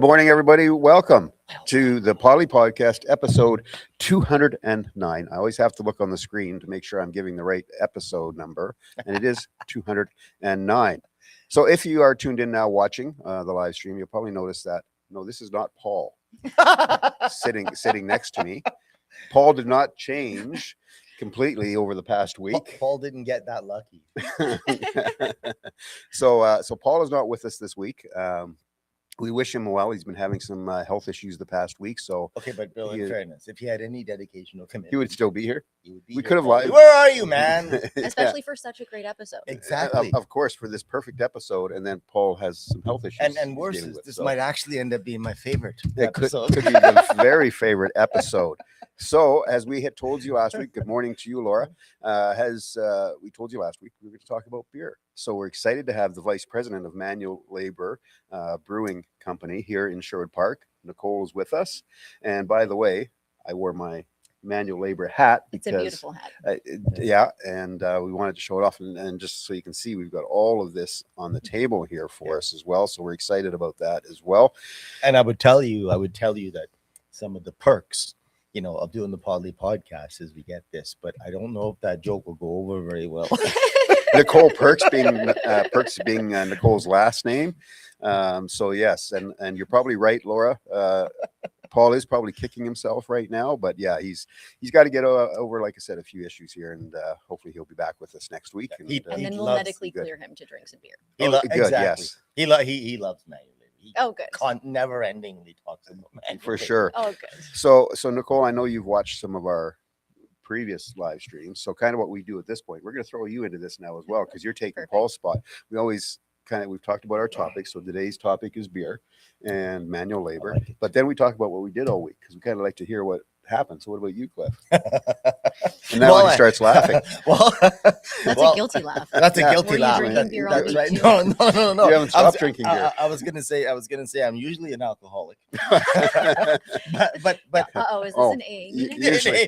morning, everybody. Welcome to the Podlies podcast, episode 209. I always have to look on the screen to make sure I'm giving the right episode number, and it is 209. So if you are tuned in now watching the live stream, you'll probably notice that, no, this is not Paul sitting next to me. Paul did not change completely over the past week. Paul didn't get that lucky. So Paul is not with us this week. We wish him well. He's been having some health issues the past week. So Okay, but Bill, in fairness, if he had any dedication or commitment, he would still be here. He would be We here. could have lied. Where are you, man? Especially for such a great episode. Exactly. Of course, for this perfect episode. And then Paul has some health issues. And he's worse dealing is with, this so might actually end up being my favorite it could episode. be the very favorite episode. So, as we had told you last week, good morning to you, Laura. We told you last week we were going to talk about beer. So we're excited to have the vice president of Manual Labor Brewing Company here in Sherwood Park. Nicole is with us. And by the way, I wore my Manual Labor hat. It's a beautiful hat. We wanted to show it off. And just so you can see, we've got all of this on the table here for us as well. So we're excited about that as well. And I would tell you that some of the perks, of doing the Podlies podcast is we get this, but I don't know if that joke will go over very well. Nicole Perks being Nicole's last name. So yes, and you're probably right, Laura. Paul is probably kicking himself right now, but yeah, he's got to get over, like I said, a few issues here, and hopefully he'll be back with us next week. And then we'll medically clear him to drink some beer. Good, exactly. yes. He loves Manual Labor. Good. Never-endingly talks about Manual For Labor. sure. Oh, good. So Nicole, I know you've watched some of our previous live streams. So kind of what we do at this point, we're going to throw you into this now as well, because you're taking Perfect. Paul's spot. We always we've talked about our topics. So today's topic is beer and manual labor. I like it. But then we talk about what we did all week, because we kind of like to hear what happened. So what about you, Cliff? And now he starts laughing. That's a guilty laugh. That's a Yeah. guilty Were you laugh. drinking beer all That's week right. too? No. You haven't stopped drinking beer. I was gonna say I'm usually an alcoholic. but Is this an A?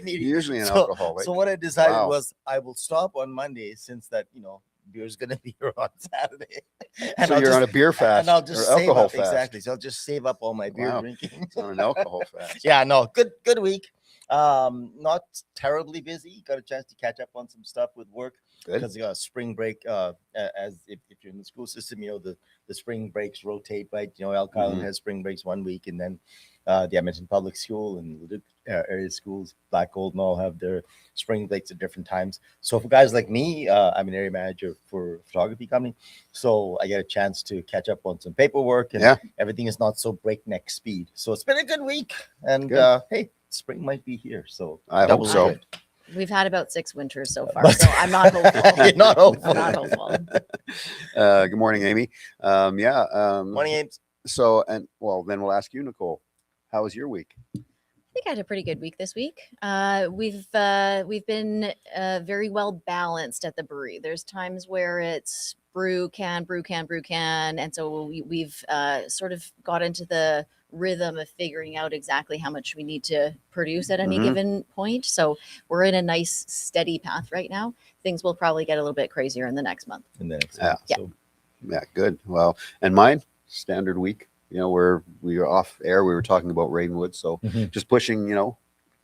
Usually an alcoholic. So what I decided Wow. was I will stop on Monday, since that beer's gonna be here on Saturday. So you're on a beer fast, and I'll just or save alcohol up fast. exactly. So I'll just save up all my beer Wow. drinking. It's on an alcohol fast. Yeah, no, good week. Not terribly busy. Got a chance to catch up on some stuff with work Good. because you got a spring break. As if you're in the school system, the spring breaks rotate, right? Elk Island has spring breaks one week, and then the Edmonton Public School and Leduc area schools, Black Gold, and all have their spring breaks at different times. So for guys like me, I'm an area manager for a photography company, so I get a chance to catch up on some paperwork, and everything is not so breakneck speed. So it's been a good week, and hey, spring might be here. So I hope so. good. We've had about 6 winters so far, so I'm not hopeful. You're not hopeful. I'm not hopeful. Good morning, Amy. Morning, Ames. So, then we'll ask you, Nicole, how was your week? I think I had a pretty good week this week. We've been very well balanced at the brewery. There's times where it's brew can, and so we've sort of got into the rhythm of figuring out exactly how much we need to produce at any given point. So we're in a nice steady path right now. Things will probably get a little bit crazier in the next month. Yeah, good. Well, and mine, standard week. We were off air. We were talking about Ravenwood, so just pushing,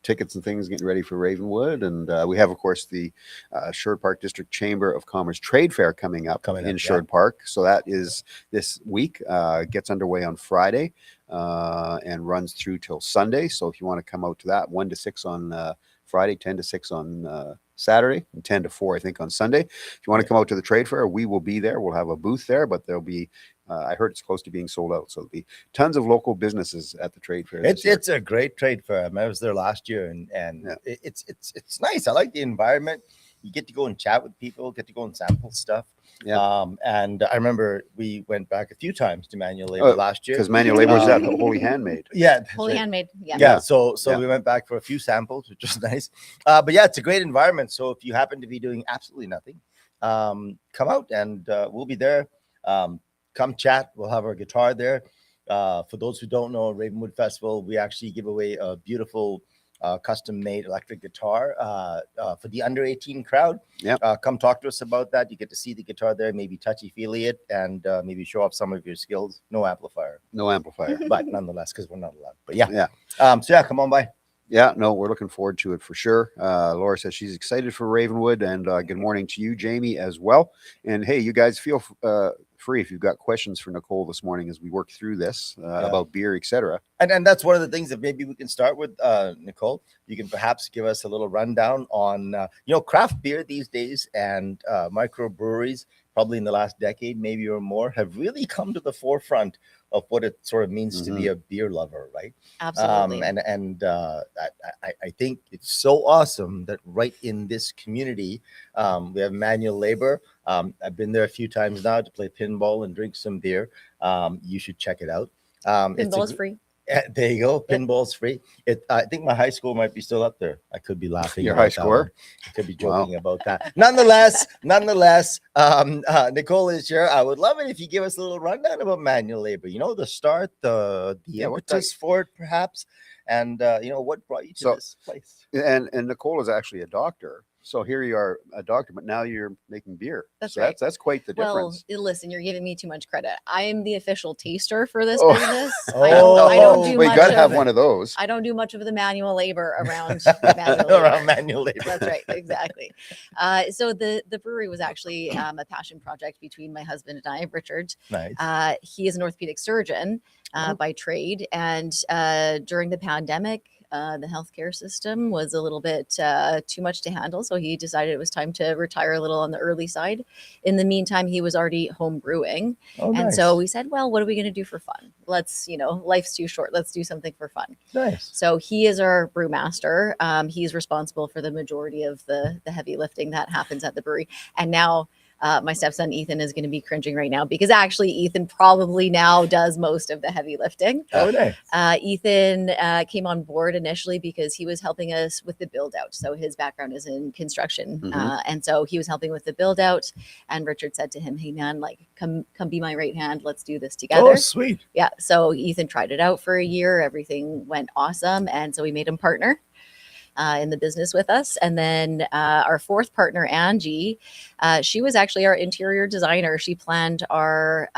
tickets and things, getting ready for Ravenwood, and we have, of course, the Sherwood Park District Chamber of Commerce Trade Fair coming up in Sherwood Park. So that is this week. Gets underway on Friday and runs through till Sunday. So if you want to come out to that, 1 to 6 on Friday, 10 to 6 on Saturday, and 10 to 4, I think, on Sunday. If you want to come out to the trade fair, we will be there. We'll have a booth there, but there'll be, I heard it's close to being sold out. So there'll be tons of local businesses at the trade fair. It's a great trade fair. I was there last year, and it's nice. I like the environment. You get to go and chat with people, get to go and sample stuff. Yeah. And I remember we went back a few times to Manual Labor last year. Because Manual Labor is at Holy Handmade. Yeah. Wholly handmade. Yeah. Yeah. So we went back for a few samples, which was nice. But yeah, it's a great environment. So if you happen to be doing absolutely nothing, come out and we'll be there. Come chat. We'll have our guitar there. For those who don't know, Ravenwood Festival, we actually give away a beautiful custom-made electric guitar for the under 18 crowd. Yep. Come talk to us about that. You get to see the guitar there, maybe touchy-feely it, and maybe show off some of your skills. No amplifier, but nonetheless, because we're not allowed. But yeah. So yeah, come on by. Yeah, no, we're looking forward to it for sure. Laura says she's excited for Ravenwood, and good morning to you, Jamie, as well. And hey, you guys feel free if you've got questions for Nicole this morning as we work through this about beer, etc. And that's one of the things that maybe we can start with, Nicole. You can perhaps give us a little rundown on, craft beer these days and microbreweries, probably in the last decade, maybe or more, have really come to the forefront of what it sort of means to be a beer lover, right? Absolutely. I think it's so awesome that right in this community, we have manual labor. I've been there a few times now to play pinball and drink some beer. You should check it out. Pinball is free. There you go. Pinball's free. I think my high score might be still up there. I could be laughing. Your high score? I could be joking about that. Nonetheless, Nicole is here. I would love it if you give us a little rundown about manual labor. The start, the impetus for it, perhaps, and what brought you to this place. And Nicole is actually a doctor. So here you are, a doctor, but now you're making beer. That's so right. That's quite the difference. Well, listen, you're giving me too much credit. I am the official taster for this Oh. business. Oh. I don't do Well, you much got to have of, one of those. I don't do much of the manual labor around manual labor. Around manual labor. That's right, exactly. So the brewery was actually a passion project between my husband and I, Richard. Nice. He is an orthopedic surgeon by trade, and during the pandemic, the healthcare system was a little bit too much to handle. So he decided it was time to retire a little on the early side. In the meantime, he was already home brewing. And so we said, well, what are we going to do for fun? Let's, life's too short. Let's do something for fun. Nice. So he is our brewmaster. He's responsible for the majority of the heavy lifting that happens at the brewery. And now my stepson Ethan is going to be cringing right now because actually Ethan probably now does most of the heavy lifting. Oh, nice. Ethan came on board initially because he was helping us with the build out. So his background is in construction. And so he was helping with the build out. And Richard said to him, hey man, come be my right hand. Let's do this together. Oh, sweet. Yeah. So Ethan tried it out for a year. Everything went awesome. And so we made him partner in the business with us. And then our fourth partner, Angie, she was actually our interior designer. She planned our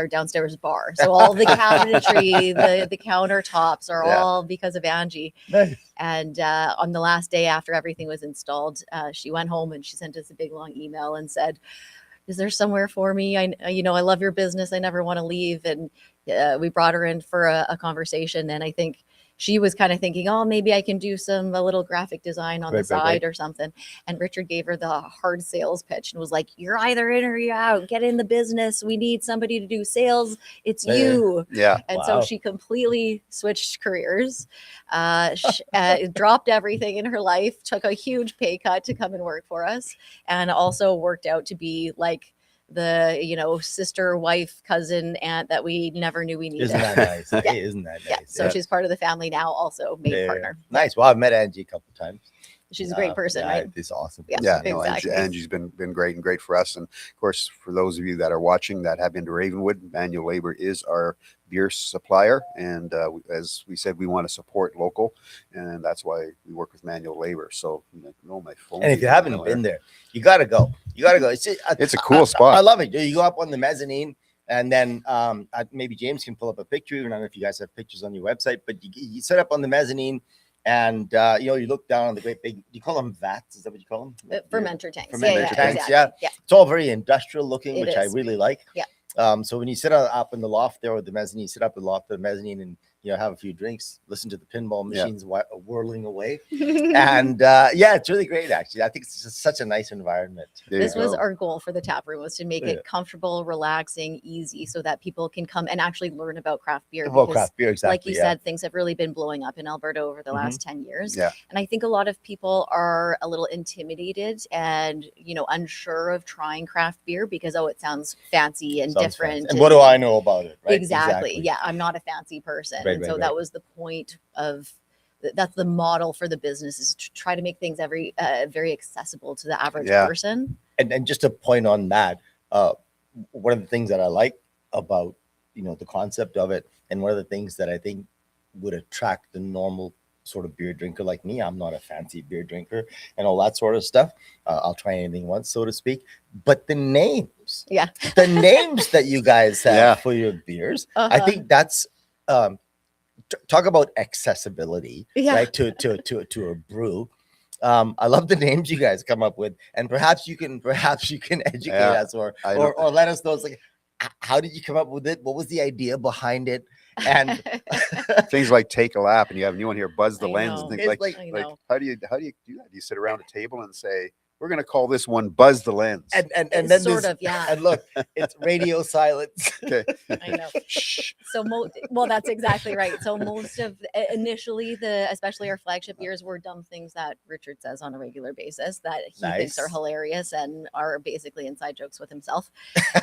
downstairs bar. So all the cabinetry, the countertops are all because of Angie. Nice. And on the last day after everything was installed, she went home and she sent us a big long email and said, is there somewhere for me? I love your business. I never want to leave. And we brought her in for a conversation. And I think she was kind of thinking, oh, maybe I can do a little graphic design on the side or something. And Richard gave her the hard sales pitch and was like, you're either in or you're out. Get in the business. We need somebody to do sales. It's you. Yeah. And so she completely switched careers, dropped everything in her life, took a huge pay cut to come and work for us, and also worked out to be like the sister, wife, cousin, aunt that we never knew we needed. Isn't that nice? Yeah. Isn't that nice? Yeah. So she's part of the family now, also made partner. Nice. Well, I've met Angie a couple of times. She's a great person, right? It's awesome. Yeah, No, exactly. Angie's been great and great for us. And of course, for those of you that are watching that have been to Ravenwood, Manual Labor is our beer supplier. And as we said, we want to support local. And that's why we work with Manual Labor. So, my phone. And if you haven't been there, you got to go. It's a cool spot. I love it. You go up on the mezzanine. And then maybe James can pull up a picture. I don't know if you guys have pictures on your website, but you set up on the mezzanine. And you look down on the great big. Do you call them vats? Is that what you call them? Fermenter tanks. Fermenter tanks. Exactly. Yeah. It's all very industrial looking, which I is. really like. Yeah. So when you sit up in the loft there with the mezzanine, you sit up in the loft of the mezzanine and have a few drinks, listen to the pinball machines whirling away, and it's really great. Actually, I think it's just such a nice environment. This was our goal for the tap room, was to make it comfortable, relaxing, easy, so that people can come and actually learn about craft beer. Craft beer, exactly. Like you said, things have really been blowing up in Alberta over the last 10 years. Yeah. And I think a lot of people are a little intimidated and, unsure of trying craft beer because, it sounds fancy and different. And what do I know about it? Right? Exactly. Yeah. I'm not a fancy person. And so that was the point of that's the model for the business, is to try to make things very accessible to the average person. And just to point on that, one of the things that I like about the concept of it, and one of the things that I think would attract the normal sort of beer drinker like me. I'm not a fancy beer drinker and all that sort of stuff. I'll try anything once, so to speak. But the names that you guys have for your beers, I think that's talk about accessibility, right? To a brew. I love the names you guys come up with, and perhaps you can educate us or let us know. It's like, how did you come up with it? What was the idea behind it? And things like take a lap, and you have a new one here, buzz the lens, and things It's like how do you do that? Do you sit around a table and say, we're going to call this one Buzz the Lens? And then sort of, yeah. And look, it's radio silence. Okay. I know. So well, that's exactly right. So most of initially especially our flagship beers were dumb things that Richard says on a regular basis that he thinks are hilarious and are basically inside jokes with himself.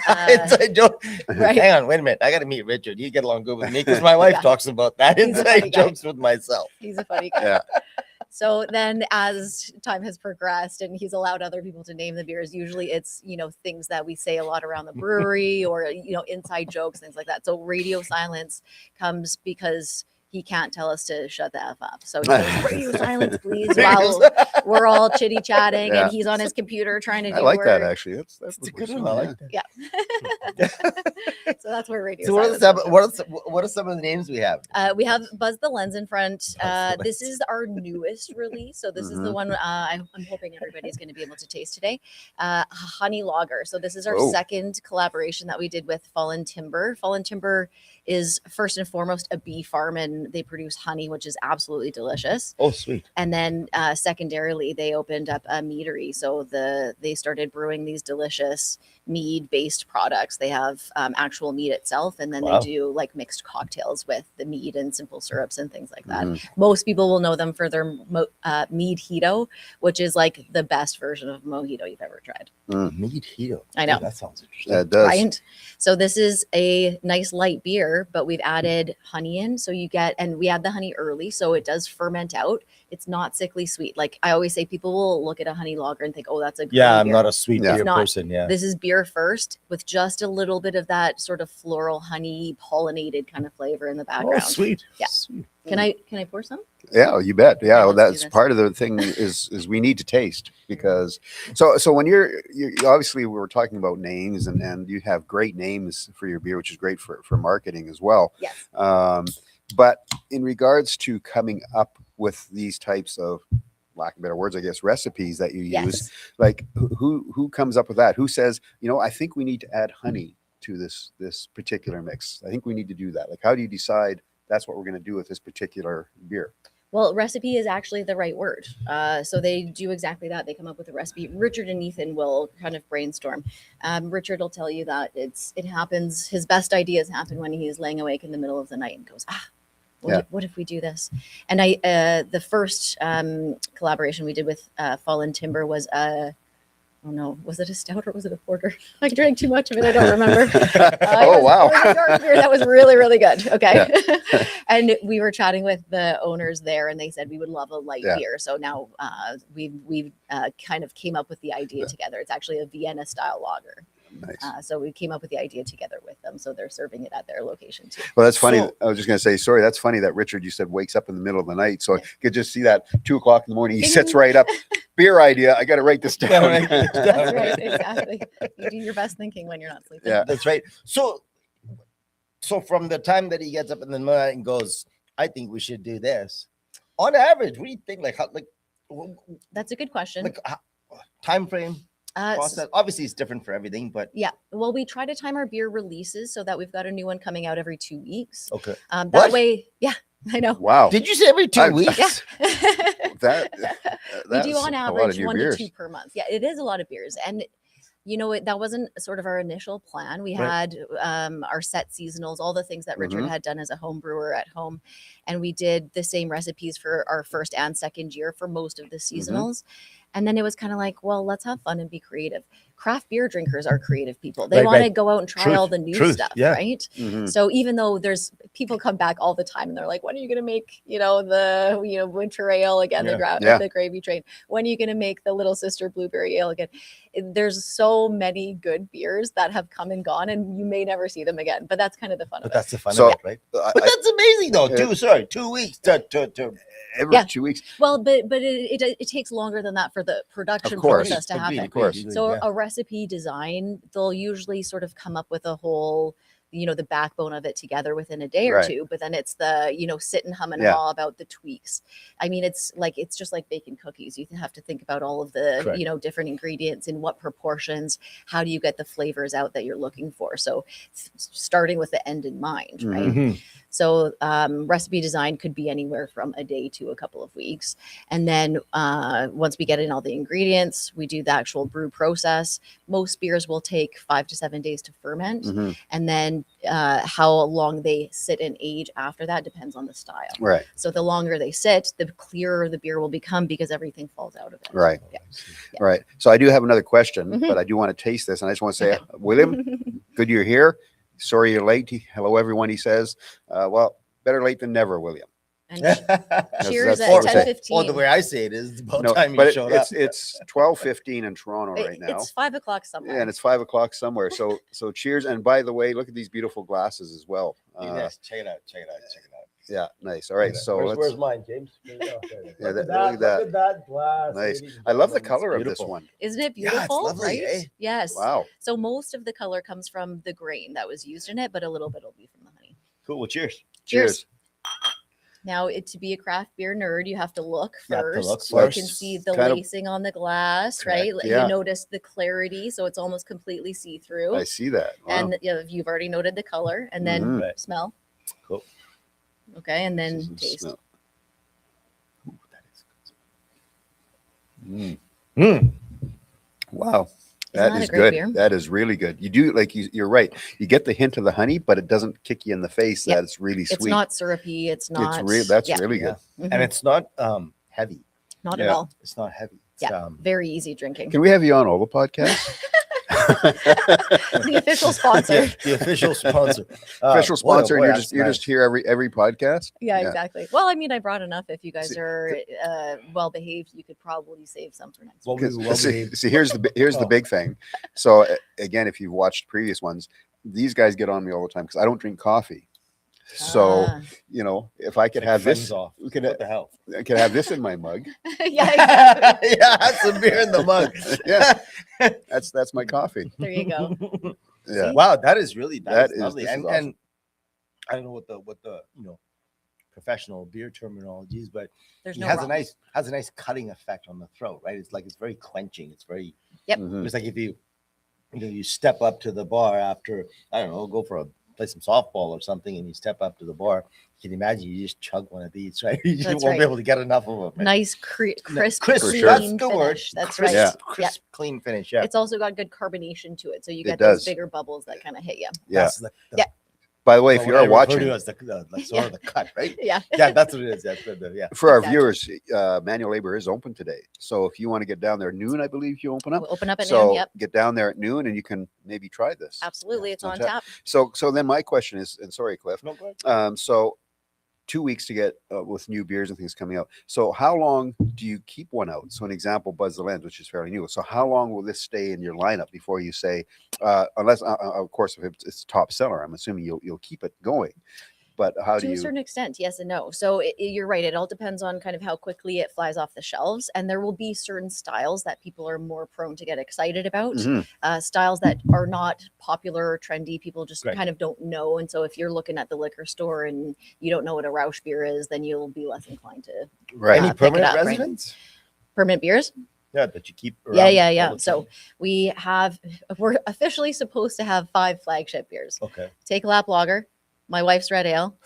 Inside joke. Right. Hang on, wait a minute. I got to meet Richard. You get along good with me because my wife talks about that. Inside jokes with myself. He's a funny guy. Yeah. So then as time has progressed and he's allowed other people to name the beers, usually it's, things that we say a lot around the brewery or, inside jokes, things like that. So radio silence comes because he can't tell us to shut the F up. So he goes, radio silence, please, while we're all chitty chatting and he's on his computer trying to do work. that, actually. That's a good one. I like that. Yeah. So that's where radio so silence what are some of the names we have? We have Buzz the Lens in front. This is our newest release. So this is the one I'm hoping everybody's going to be able to taste today. Honey Lager. So this is our second collaboration that we did with Fallen Timber. Fallen Timber is first and foremost a bee farm, and they produce honey, which is absolutely delicious. Oh, sweet. And then secondarily, they opened up a meadery. So they started brewing these delicious mead-based products. They have actual mead itself, and then they do like mixed cocktails with the mead and simple syrups and things like that. Most people will know them for their Mead-hito, which is like the best version of mojito you've ever tried. Mead-hito. I know. Oh, that sounds interesting. Yeah, it does. Right? So this is a nice light beer, but we've added honey in. So we add the honey early, so it does ferment out. It's not sickly sweet. Like I always say, people will look at a honey lager and think, oh, that's a I'm beer. not a sweet beer not. person. Yeah. This is beer first with just a little bit of that sort of floral honey pollinated kind of flavor in the background. Oh, sweet. Yeah. Sweet. Can I pour some? Yeah, you bet. Yeah, well, let's do that's this. part of the thing is we need to taste, because so when you're obviously we were talking about names and you have great names for your beer, which is great for marketing as well. Yes. But in regards to coming up with these types of, lack of better words, I guess, recipes that you use, like who comes up with that? Who says, I think we need to add honey to this particular mix. I think we need to do that. Like, how do you decide that's what we're going to do with this particular beer? Well, recipe is actually the right word. So they do exactly that. They come up with a recipe. Richard and Ethan will kind of brainstorm. Richard will tell you that it happens. His best ideas happen when he's laying awake in the middle of the night and goes, what if we do this? And the first collaboration we did with Fallen Timber was was it a stout or was it a porter? I drank too much of it. I don't remember. Wow. It was a dark beer that was really, really good. Okay. Yeah. And we were chatting with the owners there and they said we would love a light beer. So now we kind of came up with the idea together. It's actually a Vienna style lager. Nice. So we came up with the idea together with them. So they're serving it at their location too. Well, that's funny. I was just going to say, sorry, that's funny that Richard, you said, wakes up in the middle of the night. So I could just see that 2:00 in the morning. He sits right up. Beer idea. I got to write this down. That's right. Exactly. You do your best thinking when you're not sleeping. Yeah, that's right. So from the time that he gets up in the night and goes, I think we should do this. On average, what do you think? That's a good question. Time frame. Process. Obviously, it's different for everything, but well, we try to time our beer releases so that we've got a new one coming out every 2 weeks. Okay. That way, I know. Wow. Did you say every 2 weeks? Yeah. We do on average 1 to 2 per month. Yeah, it is a lot of beers, and that wasn't sort of our initial plan. We had our set seasonals, all the things that Richard had done as a home brewer at home, and we did the same recipes for our first and second year for most of the seasonals. And then it was kind of like, well, let's have fun and be creative. Craft beer drinkers are creative people. They Right, want to right. go out and try all the new stuff, Yeah. right? Mhm. So even though there's people come back all the time and they're like, when are you going to make, the, winter ale again, Yeah. the gravy train? When are you going to make the Little Sister blueberry ale again? There's so many good beers that have come and gone, and you may never see them again. But that's kind of the fun But of it. that's the fun So, of it, right? I- But I- that's amazing, though. 2 weeks to every Yeah. 2 weeks. Well, but it takes longer than that for the production course. process to happen. Of course. So a recipe design, they'll usually sort of come up with a whole, the backbone of it together within a day or Right. two, but then it's the, sit and hum and Yeah. haw about the tweaks. I mean, it's just like baking cookies. You have to think about all of the, Correct. different ingredients in what proportions, how do you get the flavors out that you're looking for? So starting with the end in mind, right? Mhm. So recipe design could be anywhere from a day to a couple of weeks. And then once we get in all the ingredients, we do the actual brew process. Most beers will take 5 to 7 days to ferment. Mhm. And then how long they sit and age after that depends on the style. Right. So the longer they sit, the clearer the beer will become because everything falls out of it. Right. Yeah. Right. So I do have another question, Mhm. but I do want to taste this. And I just want to say, Okay. William, good you're here. Sorry you're late. Hello, everyone, he says. Well, better late than never, William. And That's- cheers that's at what I'm saying. 10:15. Or the way I say it is, it's about No, time you but showed it's up. it's 12:15 in Toronto right now. It's 5 o'clock somewhere. Yeah, and it's 5 o'clock somewhere. So cheers. And by the way, look at these beautiful glasses as well. Yes, check it out. Yeah, nice. All right. So where's mine, James? There you go. Yeah, Look look at that glass. nice. ladies and I love the gentlemen. color of this beautiful. one. Isn't it Yeah, it's beautiful? lovely, right? eh? Yes. Wow. So most of the color comes from the grain that was used in it, but a little bit will be from the honey. Cool. Well, cheers. Cheers. Now, to be a craft beer nerd, you have to look You have to first. look So you first. can see the Kind of- lacing on the glass, Correct, right? yeah. You notice the clarity, so it's almost completely see-through. I see that. Wow. And you've already noted the color, and then Mhm. Right. smell. Cool. Okay, and then This is taste. smell. Wow. Isn't That that a is great good. beer? That is really good. You do you're right. You get the hint of the honey, but it doesn't kick you in the face Yep. that it's really sweet. It's not syrupy. It's not. That's yeah, really good. mhm, And it's not heavy. not yeah. at all. It's not heavy. It's, Yeah. Very easy drinking. Can we have you on all the podcasts? The official sponsor. the official sponsor. Official Boy, oh sponsor. boy, and that's you're nice. just here every podcast. Yeah, exactly. Well, I mean, I brought enough. If you guys See, are well behaved, you could probably save some for next Well, week. we will See, be- see, here's the Oh. big thing. So again, if you've watched previous ones, these guys get on me all the time because I don't drink coffee. So Ah. if I could have friends this, off. we could What the hell? I could have this in my mug. Yeah, exactly. yeah, have some beer in the mug. Yeah, that's my coffee. There you go. Yeah, Wow, that is really That is is- lovely. this is And awesome. I don't know what the professional beer terminology is, but There's it no has wrong. a nice cutting effect on the throat, right? It's very quenching. It's very Mhm. it's like if you step up to the bar after, I don't know, play some softball or something, and you step up to the bar. You can imagine you just chug one of these, right? You just That's won't right. be able to get enough of them. Nice, crisp, Crisp, clean sure. that's the word. finish. That's Crisp, right. Yeah. crisp, clean finish. Yeah, It's also got good carbonation to it, so you It get does. those bigger bubbles that kind of hit you. Yeah. That's the, Yeah. By the way, if what you I are refer watching, to as the sort of the cut, right? Yeah. Yeah, that's what it is. That's yeah. for our Exactly. viewers, manual labor is open today. So if you want to get down there noon, I believe you open up. We'll open up at So noon. Yep. get down there at noon, and you can maybe try this. Absolutely. Yeah, It's on on tap. tap. So then my question is, and sorry, Cliff. No, go ahead. So 2 weeks to get with new beers and things coming out. So how long do you keep one out? So an example, Buzz the Lens, which is fairly new. So how long will this stay in your lineup before you say, unless of course if it's top seller, I'm assuming you'll keep it going. But how do To a you? certain extent, yes and no. So you're right. It all depends on kind of how quickly it flies off the shelves. And there will be certain styles that people are more prone to get excited about. Mhm. Styles that are not popular or trendy, people just Right. kind of don't know. And so if you're looking at the liquor store and you don't know what a Rausch beer is, then you'll be less inclined to Right. Any pick it permanent up, right? residents? permanent beers. Yeah, that you keep. Yeah, around yeah, all yeah. the So time. we're officially supposed to have 5 flagship beers. Okay. Take a Lap Lager, my wife's Red Ale,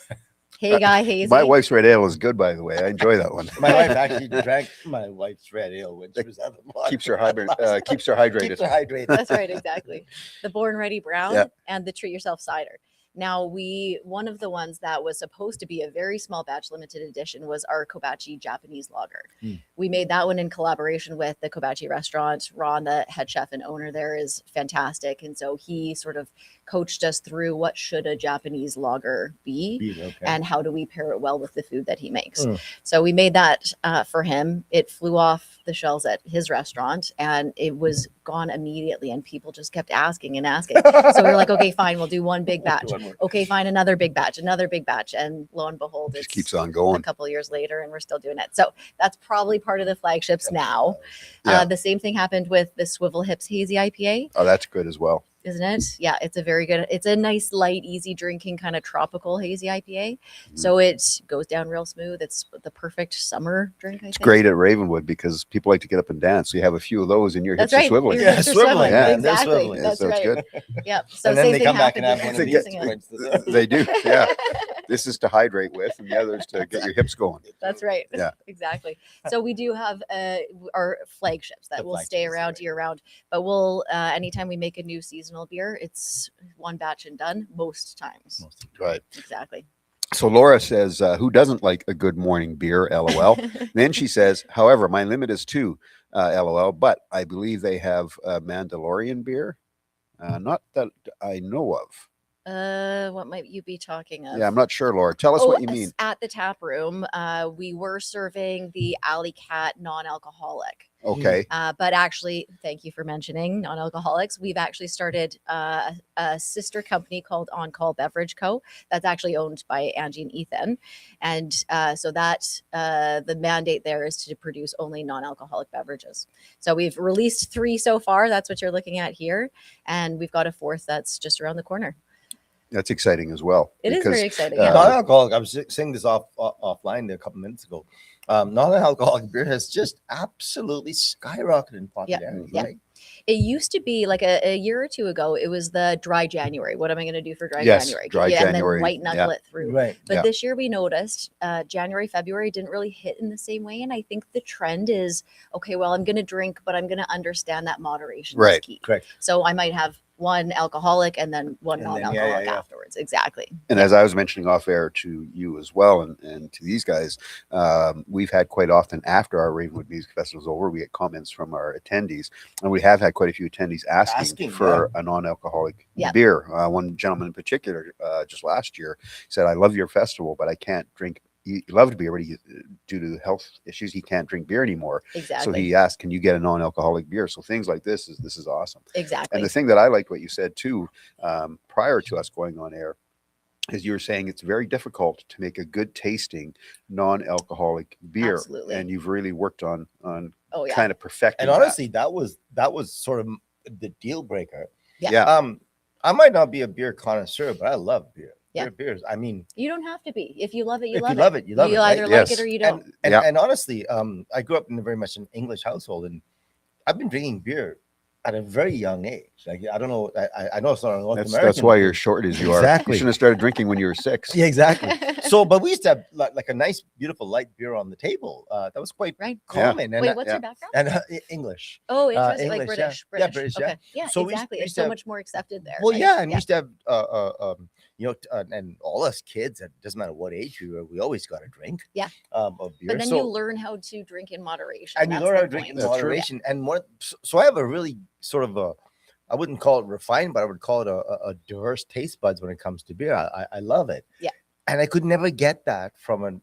Hey Guy Hazy. My wife's red ale is good, by the way. I enjoy that one. My wife actually drank my wife's red ale when she was at the bar. Keeps her hydrated. Keeps her hydrated. Keeps her hydrated. That's right, exactly. The Born Ready Brown Yeah. and the Treat Yourself cider. Now one of the ones that was supposed to be a very small batch limited edition was our Kobachi Japanese lager. We made that one in collaboration with the Kobachi restaurant. Ron, the head chef and owner there, is fantastic. And so he sort of coached us through what should a Japanese lager be Okay. and how do we pair it well with the food that he makes. So we made that for him. It flew off the shelves at his restaurant and it was gone immediately. And people just kept asking and asking. So we were like, okay, fine, we'll do one big batch. Okay, fine, another big batch. And lo and behold, Just it's keeps on a going. couple of years later and we're still doing it. So that's probably part of the flagships now. Yeah. The same thing happened with the Swivel Hips Hazy IPA, Oh, that's good as well. isn't it? Yeah, it's a very good, it's a nice, light, easy drinking kind of tropical hazy IPA. So it goes down real smooth. It's the perfect summer drink, I It's think. great at Ravenwood because people like to get up and dance. So you have a few of those and your That's hips are right. swiveling. Your Yeah, hips are swiveling, swiveling. man, they're Exactly. swiveling. That's So it's right. good. Yep. So And then same they thing come back and happened have with one of using these it. drinks to the- They do. Yeah. This is to hydrate with, and the other's to get your hips going. That's right. Yeah. Exactly. So we do have our flagships that The will stay flagships, around right. year round. But we'll anytime we make a new seasonal beer, it's one batch and done most times. Right. Exactly. So Laura says, who doesn't like a good morning beer? LOL. Then she says, however, my limit is 2, LOL, but I believe they have Mandalorian beer. Not that I know of. What might you be talking of? Yeah, I'm not sure, Laura. Tell us what you mean. At the tap room, we were serving the Alley Cat non-alcoholic. Okay. But actually, thank you for mentioning non-alcoholics. We've actually started a sister company called On Call Beverage Co. That's actually owned by Angie and Ethan, and so that the mandate there is to produce only non-alcoholic beverages. So we've released 3 so far. That's what you're looking at here, and we've got a 4th that's just around the corner. That's exciting as well. It is because, very exciting. uh, Yeah. Non-alcoholic. I was saying this offline there a couple minutes ago. Non-alcoholic beer has just absolutely skyrocketed in popularity. Yeah. Right? It used to be like a year or 2 ago, it was the dry January. What am I going to do for dry Yes, January? dry And January, then white knuckle it through. Right. But Yeah. this year we noticed January, February didn't really hit in the same way. And I think the trend is, okay, well, I'm going to drink, but I'm going to understand that moderation is Right. key. Correct. So I might have one alcoholic and then one And then, non-alcoholic yeah. afterwards. Exactly. And as I was mentioning off air to you as well, and to these guys, we've had quite often after our Ravenwood Music Festival is over, we get comments from our attendees, and we have had quite a few attendees asking for a non-alcoholic Yeah. beer. One gentleman in particular, just last year, said, "I love your festival, but I can't drink." He loved beer, but due to health issues, he can't drink beer anymore. Exactly. So he asked, "Can you get a non-alcoholic beer?" So things like this is awesome. Exactly. And the thing that I liked what you said too, prior to us going on air, is you were saying it's very difficult to make a good tasting non-alcoholic beer. Absolutely. And you've really worked on Oh yeah. kind of perfecting And honestly, that was sort of the deal breaker. Yeah. Yeah. I might not be a beer connoisseur, but I love beer. Yeah. Beers. I mean, You don't have to be. If you love it, you if love you it. love it, you love it. You right? either like Yes. it or you don't. Yeah. And honestly, I grew up in a very much an English household, and I've been drinking beer at a very young age. Like I don't know, I know it's not a North That's American. why you're short as you are. Exactly. You shouldn't have started drinking when you were 6. Yeah, exactly. So, but we used to have like a nice, beautiful light beer on the table. That was quite Right. common. And Wait, what's yeah. your background? and English. Oh, interesting. Like English, yeah. British. Yeah, British, yeah. Okay. Yeah, So we used- exactly. we It's used to so have- much more accepted there. Well, right? yeah, and we used to have and all us kids, it doesn't matter what age we were, we always got a drink. Yeah. Of beer. But then So- you learn how to drink in moderation. and you That's learn how the to drink in point. That's true. moderation and more. So I have a really sort of I wouldn't call it refined, but I would call it a diverse taste buds when it comes to beer. I love it. Yeah. And I could never get that from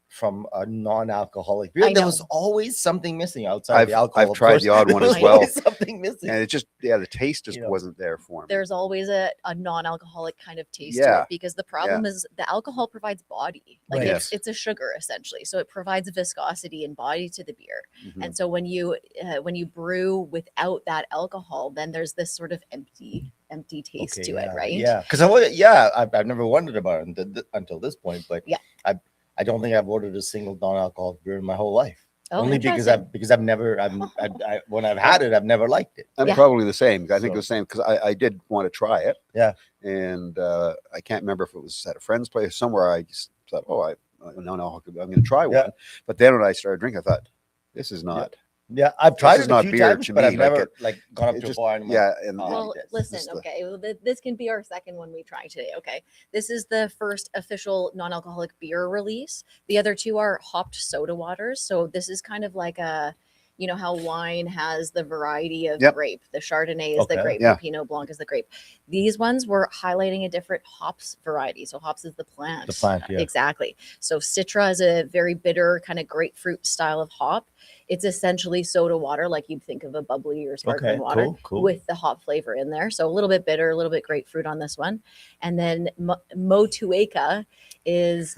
a non-alcoholic beer. I There know. was always something missing outside I've the alcohol. I've of tried course. the odd one There as was well. always something missing. And it just the taste just You know. wasn't there for me. There's always a non-alcoholic kind of taste to Yeah. it because the problem is the alcohol provides body. Like Right. it's a sugar essentially. So it provides viscosity and body to the beer. Mhm. And so when you brew without that alcohol, then there's this sort of empty taste to it, right? Yeah, because I've never wondered about it until this point, but Yeah. I don't think I've ordered a single non-alcoholic beer in my whole life. Oh, Only because interesting. I've never when I've had it, I've never liked it. I'm Yeah. probably the same. I think So- the same because I did want to try it. Yeah. And I can't remember if it was at a friend's place somewhere. I just thought, I'm going to try one. Yeah. But then when I started drinking, I thought, this is not Yeah, I've tried is it a not few beer times, to but me, I've like never it- like gone up it to a just- bar and I'm yeah, like, and "Oh, I Well, need this." listen, Just the- okay, well, this can be our second one we try today. Okay, this is the first official non-alcoholic beer release. The other two are hopped soda waters. So this is kind of like a, you know how wine has the variety of Yep. grape. The Chardonnay is the Okay. grape. Yeah. The Pinot Blanc is the grape. These ones were highlighting a different hops variety. So hops is the plant. The plant, yeah. Exactly. So Citra is a very bitter kind of grapefruit style of hop. It's essentially soda water, like you'd think of a bubbly or sparkling Okay, water cool. with the hop flavor in there. So a little bit bitter, a little bit grapefruit on this one. And then Motueka is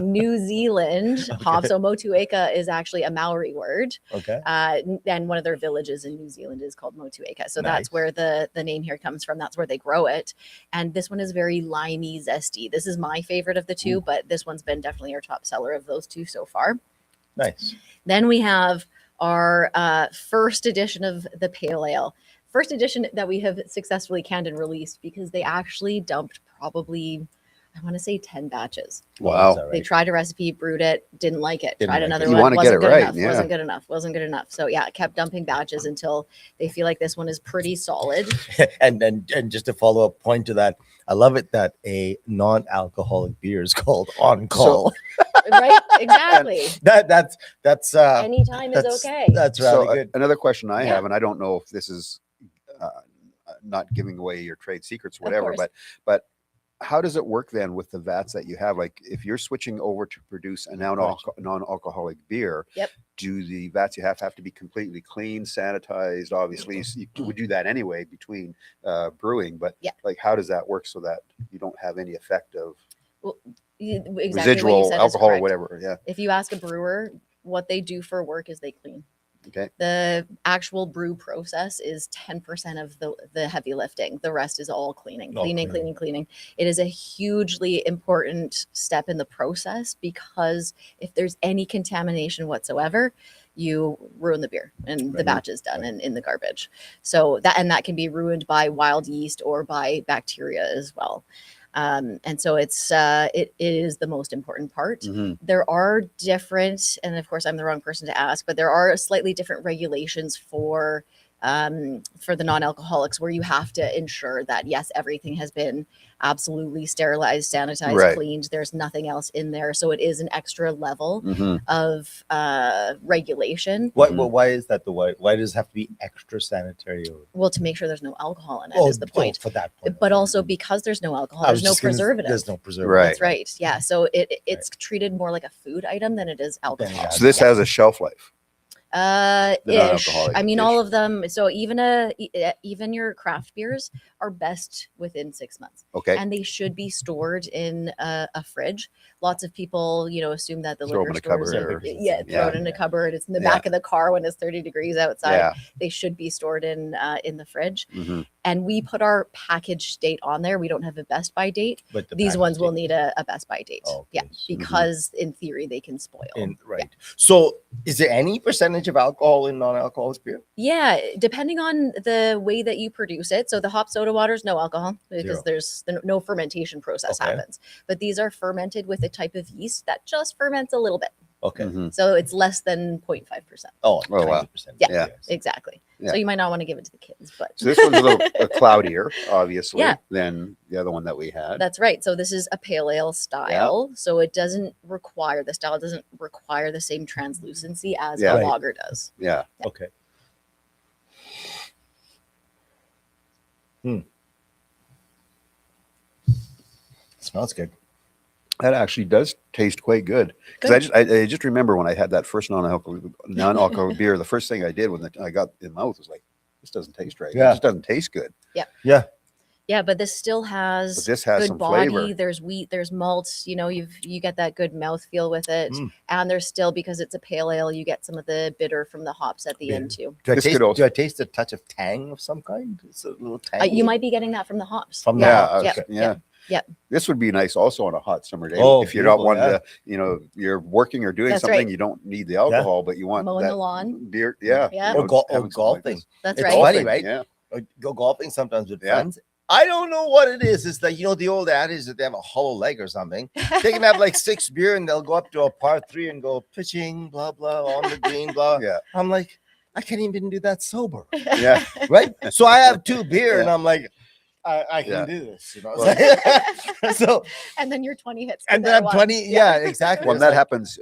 New Zealand hop. So Motueka is actually a Maori word. Okay. And one of their villages in New Zealand is called Motueka. So Nice. that's where the name here comes from. That's where they grow it. And this one is very limey, zesty. This is my favorite of the two, but this one's been definitely our top seller of those two so far. Nice. Then we have our first edition of the Pale Ale. First edition that we have successfully canned and released because they actually dumped probably, I want to say 10 batches. Wow. Is that They right? tried a recipe, brewed it, didn't like it. Didn't Tried like another it. You one, wanna get wasn't it good right, enough. yeah. Wasn't good enough. So yeah, it kept dumping batches until they feel like this one is pretty solid. and just to follow up point to that, I love it that a non-alcoholic beer is called On Call. Right? Exactly. that's Anytime is that's okay. that's So really good. another question I Yeah. have, and I don't know if this is uh, not giving away your trade secrets or Of whatever, course. but how does it work then with the vats that you have? Like if you're switching over to produce a non-alcoholic beer, Yep. do the vats you have to be completely clean, sanitized? Obviously, so you would do that anyway between brewing, but Yeah. like how does that work so that you don't have any effect of Exactly what you residual said is alcohol or correct. whatever? Yeah. If you ask a brewer, what they do for work is they clean. Okay. The actual brew process is 10% of the heavy lifting. The rest is all cleaning. Oh, Cleaning. It is a hugely important step in the process because if there's any contamination whatsoever, you ruin the beer and the Right. batch is done in the garbage. So that can be ruined by wild yeast or by bacteria as well. And so it is the most important part. Mhm. There are different, and of course I'm the wrong person to ask, but there are slightly different regulations for the non-alcoholics where you have to ensure that yes, everything has been absolutely sterilized, sanitized, Right. cleaned. There's nothing else in there. So it is an extra level Mhm. of regulation. Why is that the why does it have to be extra sanitary? Well, to make sure there's no alcohol in it is the point. for that point. But also because there's no alcohol, I was there's no just gonna- preservative. There's no preservative. Right. That's right. Yeah. So it's treated more like a food item than it is alcohol. Yeah. So this has a shelf life. The Ish. non-alcoholic I mean, all ish. of them. So even even your craft beers are best within 6 months, Okay. and they should be stored in a fridge. Lots of people, assume that the Throw 'em liquor in a stores, cupboard or- throw it in a Yeah. cupboard. It's in the Yeah. back of the car when it's 30 degrees outside. Yeah. They should be stored in the fridge. Mhm. And we put our package date on there. We don't have a best by date. But the These ones will packaging- need a best by date. Oh, Yeah, okay. Mhm. because in theory they can spoil. Right. So is there any percentage of alcohol in non-alcoholic beer? Yeah, depending on the way that you produce it. So the hop soda water is no alcohol because Zero. there's no fermentation process Okay. happens. But these are fermented with a type of yeast that just ferments a little bit. Okay. Mhm. So it's less than 0.5%. Oh, Oh, wow. 90%. Yeah. Yeah. Exactly. Yeah. So you might not want to give it to the kids, but So this one's a little cloudier, obviously, Yeah. than the other one that we had. that's right. So this is a pale ale style. So it doesn't require the style doesn't require the same translucency as Yeah. a Right. lager does. Yeah. Okay. Smells good. That actually does taste quite good. Because I just remember when I had that first non-alcoholic beer, the first thing I did when I got in my mouth was like, this doesn't taste right. Yeah. It just doesn't taste good. Yeah, but this still has But this has good some body. flavor. There's wheat, there's malts. You get that good mouth feel with it, Mm. and there's still, because it's a pale ale, you get some of the bitter from the hops at the Bitter. end too. Do I, This taste, could also- do I taste a touch of tang of some kind? It's a little tang. You might be getting that from the hops. From the Yeah. hops, okay, okay. Yeah. Yeah. This would be nice also on a hot summer day. Oh, if you're not beautiful, one yeah. to, you're working or doing That's something, right. you don't need the alcohol, but you want Mowing the that lawn. beer. Yeah. Yeah. Or just having something like golfing. this. That's It's right. funny, Golfing, right? Yeah. I go golfing sometimes with Yeah. friends. I don't know what it is. It's like, the old adage that they have a hollow leg or something. They can have like 6 beer and they'll go up to a par 3 and go pitching, blah, blah, on the green, blah. Yeah. I'm like, I can't even do that sober, Yeah. right? So I have 2 beer, and Yeah. I'm like, I can Yeah. do this, you know. Well- So And then you're 20 hits. and there then I'm once. 20. Yeah, exactly. Well, It's that like, happens,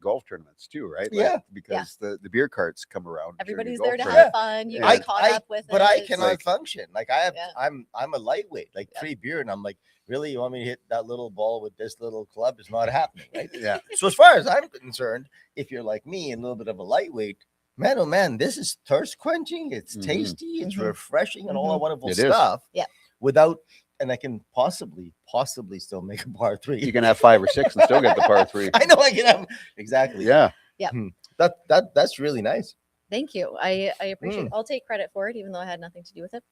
golf tournaments too, right? Like, Yeah. because the beer carts come around. during the Everybody's golf there to tournament. have fun. You Yeah. get caught up with but it. I cannot like- function. Like I have, Yeah. I'm a lightweight, like Yeah. 3 beer, and I'm like, really, you want me to hit that little ball with this little club? It's not happening, right? Yeah. So as far as I'm concerned, if you're like me and a little bit of a lightweight, man, oh man, this is thirst quenching. It's Mhm. tasty. It's Mhm. refreshing, and all that wonderful It is. stuff. Yeah. Without, and I can possibly still make a par 3. You can have 5 or 6 and still get the par 3. I know I can have exactly. Yeah. That's really nice. Thank you. I appreciate Mm. it. I'll take credit for it, even though I had nothing to do with it.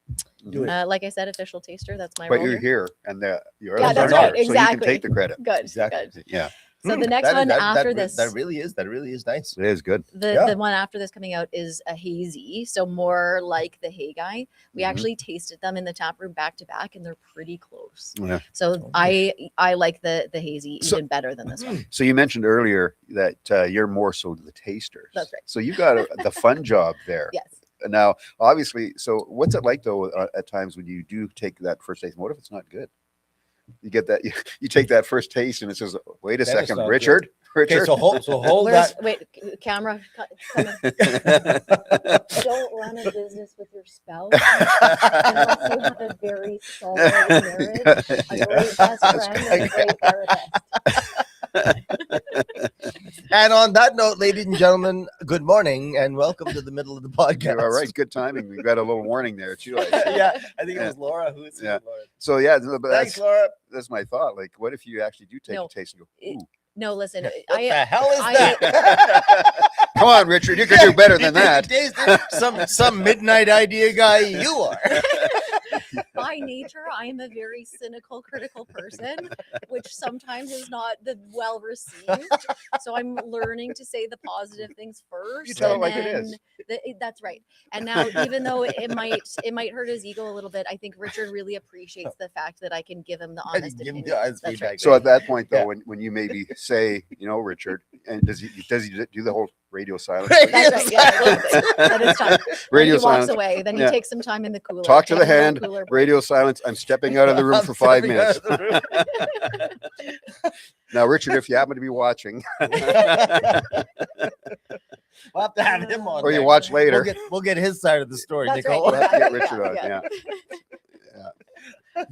Do it. Like I said, official taster. That's my But role you're here. here, and your Yeah, others that's are right, not, so you can exactly. take the credit. Good. Exactly. Good. Yeah, So the next That- one that- after that, this, that really is nice. it is good. the yeah. one after this coming out is a hazy, so more like the Hay Guy. We Mhm. actually tasted them in the tap room back to back, and they're pretty close. Yeah. So I like the hazy So- even better than this one. So you mentioned earlier that you're more so the tasters. That's right. So you got the fun job there. Yes. Now, obviously, so what's it like though at times when you do take that first taste? What if it's not good? You get that you take that first taste and it says, "Wait a Then it's second, not Richard." Okay, Richard. so hold Where's, that. wait, camera. Come in. Don't run a business with your spouse unless you have a very solid marriage, a great best friend, and a great therapist. And on that note, ladies and gentlemen, good morning and welcome to the middle of the podcast. You're all right. Good timing. We got a little warning there too. I see. Yeah, I think it Yeah. was Laura who was Yeah. Laura. So yeah, no, but Thanks, that's Laura. my thought. Like, what if you actually do take No. a taste and go, It- "Ooh, No, listen. What I the hell is I- that? come on, Richard, you can do better than that." Some midnight idea guy you are. by nature, I am a very cynical, critical person, which sometimes is not the well received. So I'm learning to say the positive things first. You tell it and like it then is. That's right. And now, even though it might hurt his ego a little bit, I think Richard really appreciates the fact that I can give him the honest Give him opinion. the honest That's right. feedback. So at that point, though, Yeah. when you maybe say, Richard, and does he do the whole radio silence? That's right. Yeah, a little bit. That is time. Radio Then he walks silence. away. Then Yeah. he takes some time in the cooler. Talk to the takes a little hand. cooler break. Radio silence. I'm stepping out of the room for 5 Stepping out minutes. of the room. Now, Richard, if you happen to be watching, We'll have to have him on. or you next. watch later, We'll get his side of the story, That's Nicole. right. we'll have to get Yeah, Richard on. yeah. Yeah,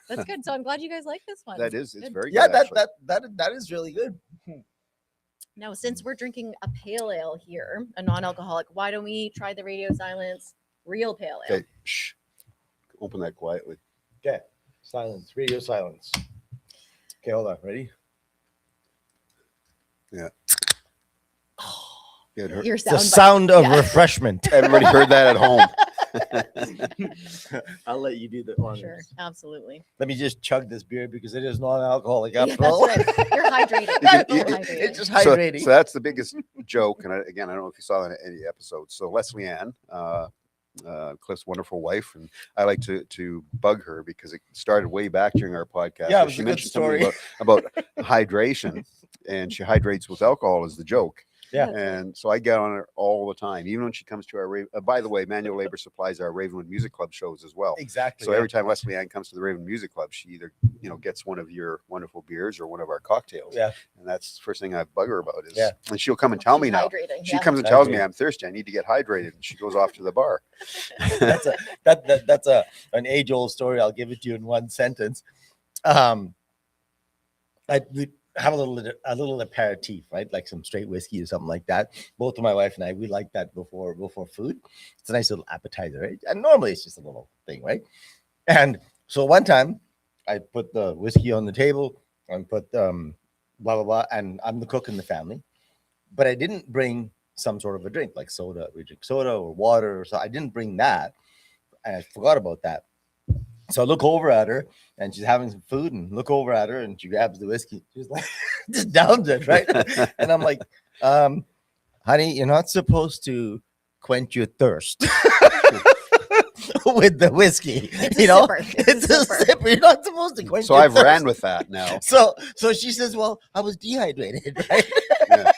That's good. So I'm glad you guys like this one. it's Good. very Yeah, good. actually. that is really good. Now, since we're drinking a pale ale here, a non-alcoholic, why don't we try the Radio Silence real pale ale? Okay, shh. Open that quietly. Okay, silence, radio silence. Okay, hold on. Ready? Good. Your The sound bite. sound of Yeah. refreshment. Everybody heard that at home. I'll let you do the honors. Sure, absolutely. Let me just chug this beer because it is non-alcoholic Yeah, after that's all. right. You're hydrated. can- You're you- hydrated. It's just So, hydrating. so that's the biggest joke. And I don't know if you saw that in any episodes. So Leslie Ann, Cliff's wonderful wife, and I like to bug her because it started way back during our podcast. Yeah, it where was she a good mentioned something story. about hydration, and she hydrates with alcohol is the joke. Yeah. And so I get on her all the time, even when she comes to our. By the way, Manual Labor supplies our Ravenwood Music Club shows as well. Exactly. So yeah. every time Leslie Ann comes to the Raven Music Club, she either gets one of your wonderful beers or one of our cocktails. Yeah. And that's the first thing I bug her about is. Yeah. And she'll come and tell me She's now. hydrating, She yeah. comes and tells me Hydrating. I'm thirsty. I need to get hydrated, and she goes off to the bar. that's an age old story. I'll give it to you in one sentence. We have a little aperitif, right? Like some straight whiskey or something like that. Both of my wife and I, we like that before food. It's a nice little appetizer, right? And normally it's just a little thing, right? And so one time I put the whiskey on the table and put blah blah blah, and I'm the cook in the family, but I didn't bring some sort of a drink like soda. We drink soda or water, so I didn't bring that, and I forgot about that. So I look over at her, and she's having some food, and look over at her, and she grabs the whiskey. She's like, just downs it, right? And I'm like, honey, you're not supposed to quench your thirst with the whiskey. It's a you know, sipper. it's a sipper. You're not supposed to quench So your I've thirst. ran with that now. So she says, well, I was dehydrated, right? Yeah.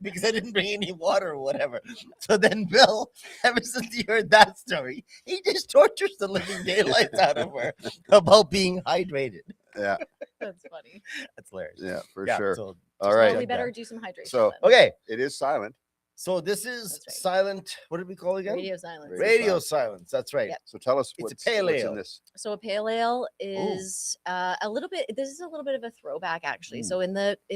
because I didn't bring any water or whatever. So then Bill, ever since he heard that story, he just tortures the living daylights out of her about being hydrated. Yeah, That's funny. That's hilarious. yeah, for Yeah, sure. so All Well, right. we better do some hydration. So- then. okay, It is silent. so this is That's right. silent. What did we call it again? Radio silence. Radio Silence. That's right. Yep. So tell us It's a what's, pale what's ale. in this. So a pale ale is a little bit. This is a little bit of a throwback, actually. Mm. So in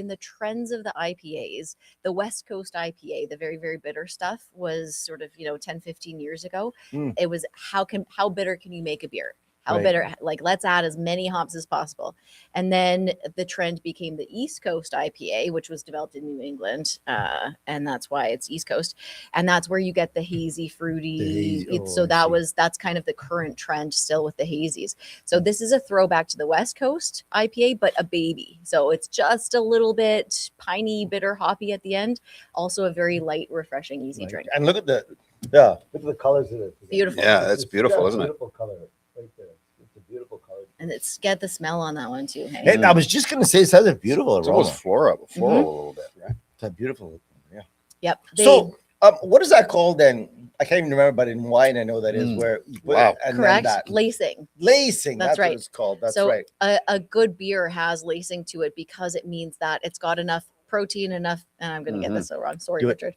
the trends of the IPAs, the West Coast IPA, the very very bitter stuff, was sort of 10, 15 years ago. Mm. It was how bitter can you make a beer? How Right. bitter? Like let's add as many hops as possible. And then the trend became the East Coast IPA, which was developed in New England, and that's why it's East Coast. And that's where you get the hazy, fruity. hazy- So I see. that's kind of the current trend still with the hazies. So this is a throwback to the West Coast IPA, but a baby. So it's just a little bit piney, bitter, hoppy at the end. Also a very light, refreshing, easy Right. drink. And look at the Look at the colors of it. Beautiful. Yeah, It's that's just- beautiful, yeah, isn't it? Beautiful color right there. It's a beautiful color. And it's get the smell on that one too. Hey? And I was just gonna say it has a beautiful It's aroma. almost floral Mm-hmm. a little bit, right? It's a beautiful. Yeah. Yep. So what is that called then? I can't even remember, but in wine I know that is Mm. where you put Wow. it and correct. then that Lacing. lacing. That's That's right. what it's called. That's so right. a good beer has lacing to it because it means that it's got enough protein, enough, and I'm going to get this so wrong. Sorry, Do it. Richard.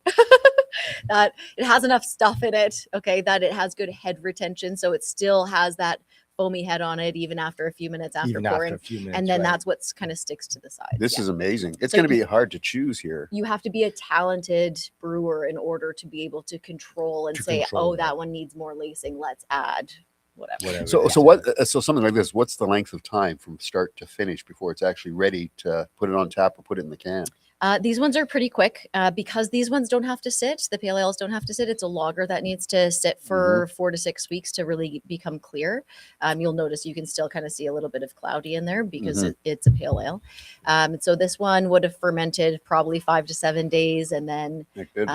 That it has enough stuff in it. Okay. That it has good head retention. So it still has that foamy head on it, even after a few minutes after Even pouring. after a few minutes. And then right. that's what's kind of sticks to the side. This Yeah. is amazing. It's So going to you- be hard to choose here. You have to be a talented brewer in order to be able to control and To say, control oh, that. that one needs more lacing. Let's add whatever. Whatever. So, it so is. what? So something like this. What's the length of time from start to finish before it's actually ready to put it on tap or put it in the can? These ones are pretty quick because these ones don't have to sit. The pale ales don't have to sit. It's a lager that needs to sit for 4 to 6 weeks to really become clear. You'll notice you can still kind of see a little bit of cloudy in there because it's a pale ale. So this one would have fermented probably 5 to 7 days and then Yeah, good,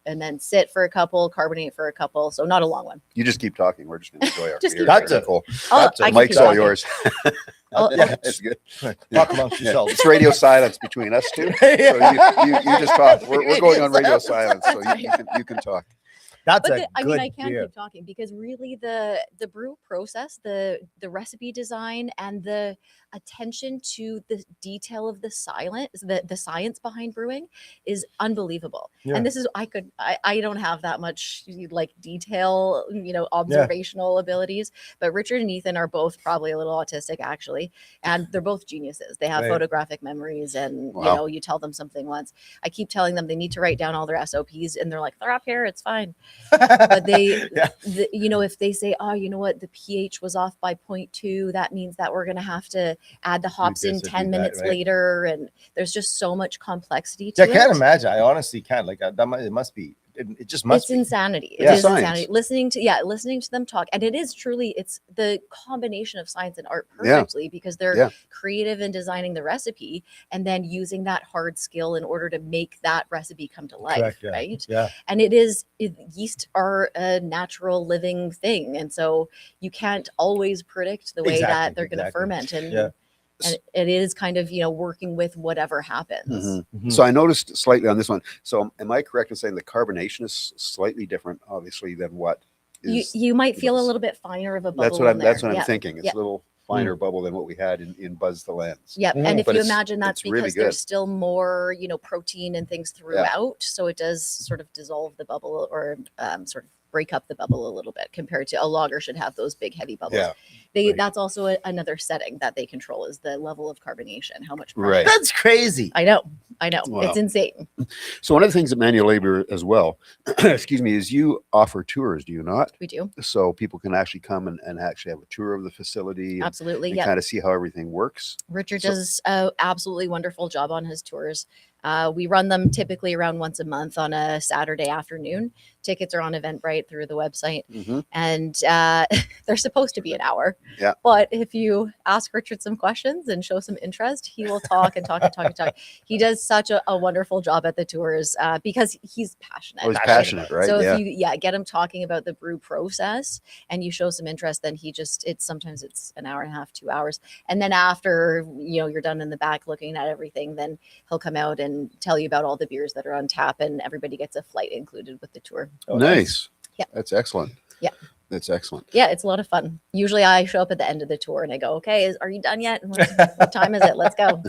isn't it? sit for a couple, carbonate for a couple. So not a long one. You just keep talking. We're just going to enjoy our Just beer. keep That's That's it. cool. That's I a can Mike's keep all talking. yours. Oh, Yeah, it's good. Talk amongst Yeah, yourselves. it's radio silence between us two. So you just talk. We're going on radio silence, so you can talk. That's But a I good mean, I can beer. keep talking because really the brew process, the recipe design, and the attention to the detail of the science behind brewing is unbelievable. Yeah. And this is I don't have that much like detail, observational abilities, but Richard and Ethan are both probably a little autistic actually, and they're both geniuses. They have Right. photographic memories, and Wow. you tell them something once. I keep telling them they need to write down all their SOPs, and they're like, they're up here, it's fine. But they Yeah. if they say, oh, you know what, the pH was off by 0.2, that means that we're going to have to add the hops in this or 10 do that, minutes right? later, and there's just so much complexity to Yeah, I can't it. imagine. I honestly can't. Like it must be. It just must It's be. insanity. It Yeah. is Science. insanity. Listening to them talk, and it is truly, it's the combination of science and art Yeah. perfectly because they're Yeah. creative in designing the recipe and then using that hard skill in order to make that recipe come to life, Correct, yeah. right? Yeah. And yeast are a natural living thing, and so you can't always predict the way Exactly, that they're going to exactly. ferment, and Yeah. and it is kind of working with whatever happens. Mhm. Mhm. So I noticed slightly on this one. So am I correct in saying the carbonation is slightly different, obviously, than what You is? you might feel a this. little bit finer of a bubble. That's what I'm. in there. That's what I'm Yeah. thinking. It's Yeah. a little finer bubble than what we had in Buzz the Lens. Yep. Mm. And if But you it's- imagine that's it's really because good. there's still more, protein and things throughout. So it does sort of dissolve the bubble or sort of break up the bubble a little bit compared to a lager should have those big heavy bubbles. Yeah. Right. That's also another setting that they control is the level of carbonation, how much pressure. Right. That's crazy. I know. Wow. It's insane. So one of the things at Manual Labor as well, excuse me, is you offer tours, do you not? We do. So people can actually come and actually have a tour of the facility and, Absolutely. and Yeah. kind of see how everything works. Richard So- does an absolutely wonderful job on his tours. We run them typically around once a month on a Saturday afternoon. Tickets are on Eventbrite through the website, Mhm. and they're supposed to be an hour. Yeah. But if you ask Richard some questions and show some interest, he will talk and talk and talk and talk. He does such a wonderful job at the tours because he's passionate. Oh, he's right? passionate, right? So Yeah. if you get him talking about the brew process and you show some interest, then sometimes it's an hour and a half, 2 hours. And then after, you're done in the back looking at everything, then he'll come out and tell you about all the beers that are on tap, and everybody gets a flight included with the tour. Oh, Nice. Yeah. That's excellent. Yeah. That's excellent. Yeah, it's a lot of fun. Usually I show up at the end of the tour and I go, okay, are you done yet? What time is it? Let's go.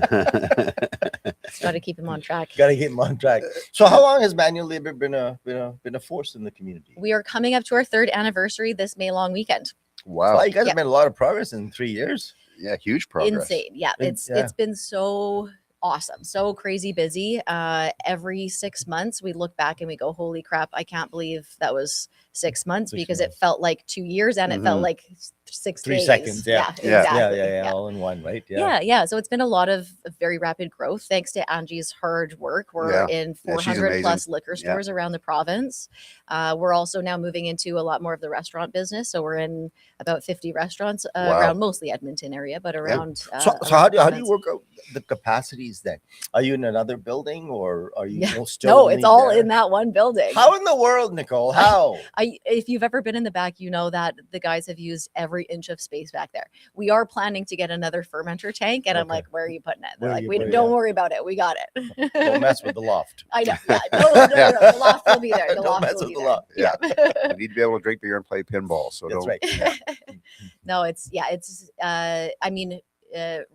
Got to keep him on track. Got to get him on track. So, how long has manual labor been a force in the community? We are coming up to our 3rd anniversary this May long weekend. Wow. Wow, you guys Yeah. have made a lot of progress in 3 years. Yeah, huge progress. Insane. Yeah, it's been so awesome, so crazy busy. Every 6 months we look back and we go, holy crap, I can't believe that was 6 months, 6 because months. it felt like 2 years and it felt Mhm. like 6 3 days. seconds, yeah. Yeah. exactly. Yeah, all in one, right? Yeah. So it's been a lot of very rapid growth thanks to Angie's hard work. We're Yeah. in Yeah, she's 400 plus amazing. liquor Yeah. stores around the province. We're also now moving into a lot more of the restaurant business. So we're in about 50 restaurants Wow. around mostly Edmonton area, but around. So around how the do you province. work out the capacities then? Are you in another building, or are you Yeah. still? No, only it's all there? in that one building. How in the world, Nicole? How? If you've ever been in the back, you know that the guys have used every inch of space back there. We are planning to get another fermenter tank, and I'm Okay. like, "Where are you putting it?" They're Where are like, you "We putting don't it?" worry about it. We got it." Don't mess with the loft. I know. Yeah. No. The loft will be there. The Don't loft mess will with be the there. loft. Yeah. You need to be able to drink beer and play pinball. So That's don't. right. No, it's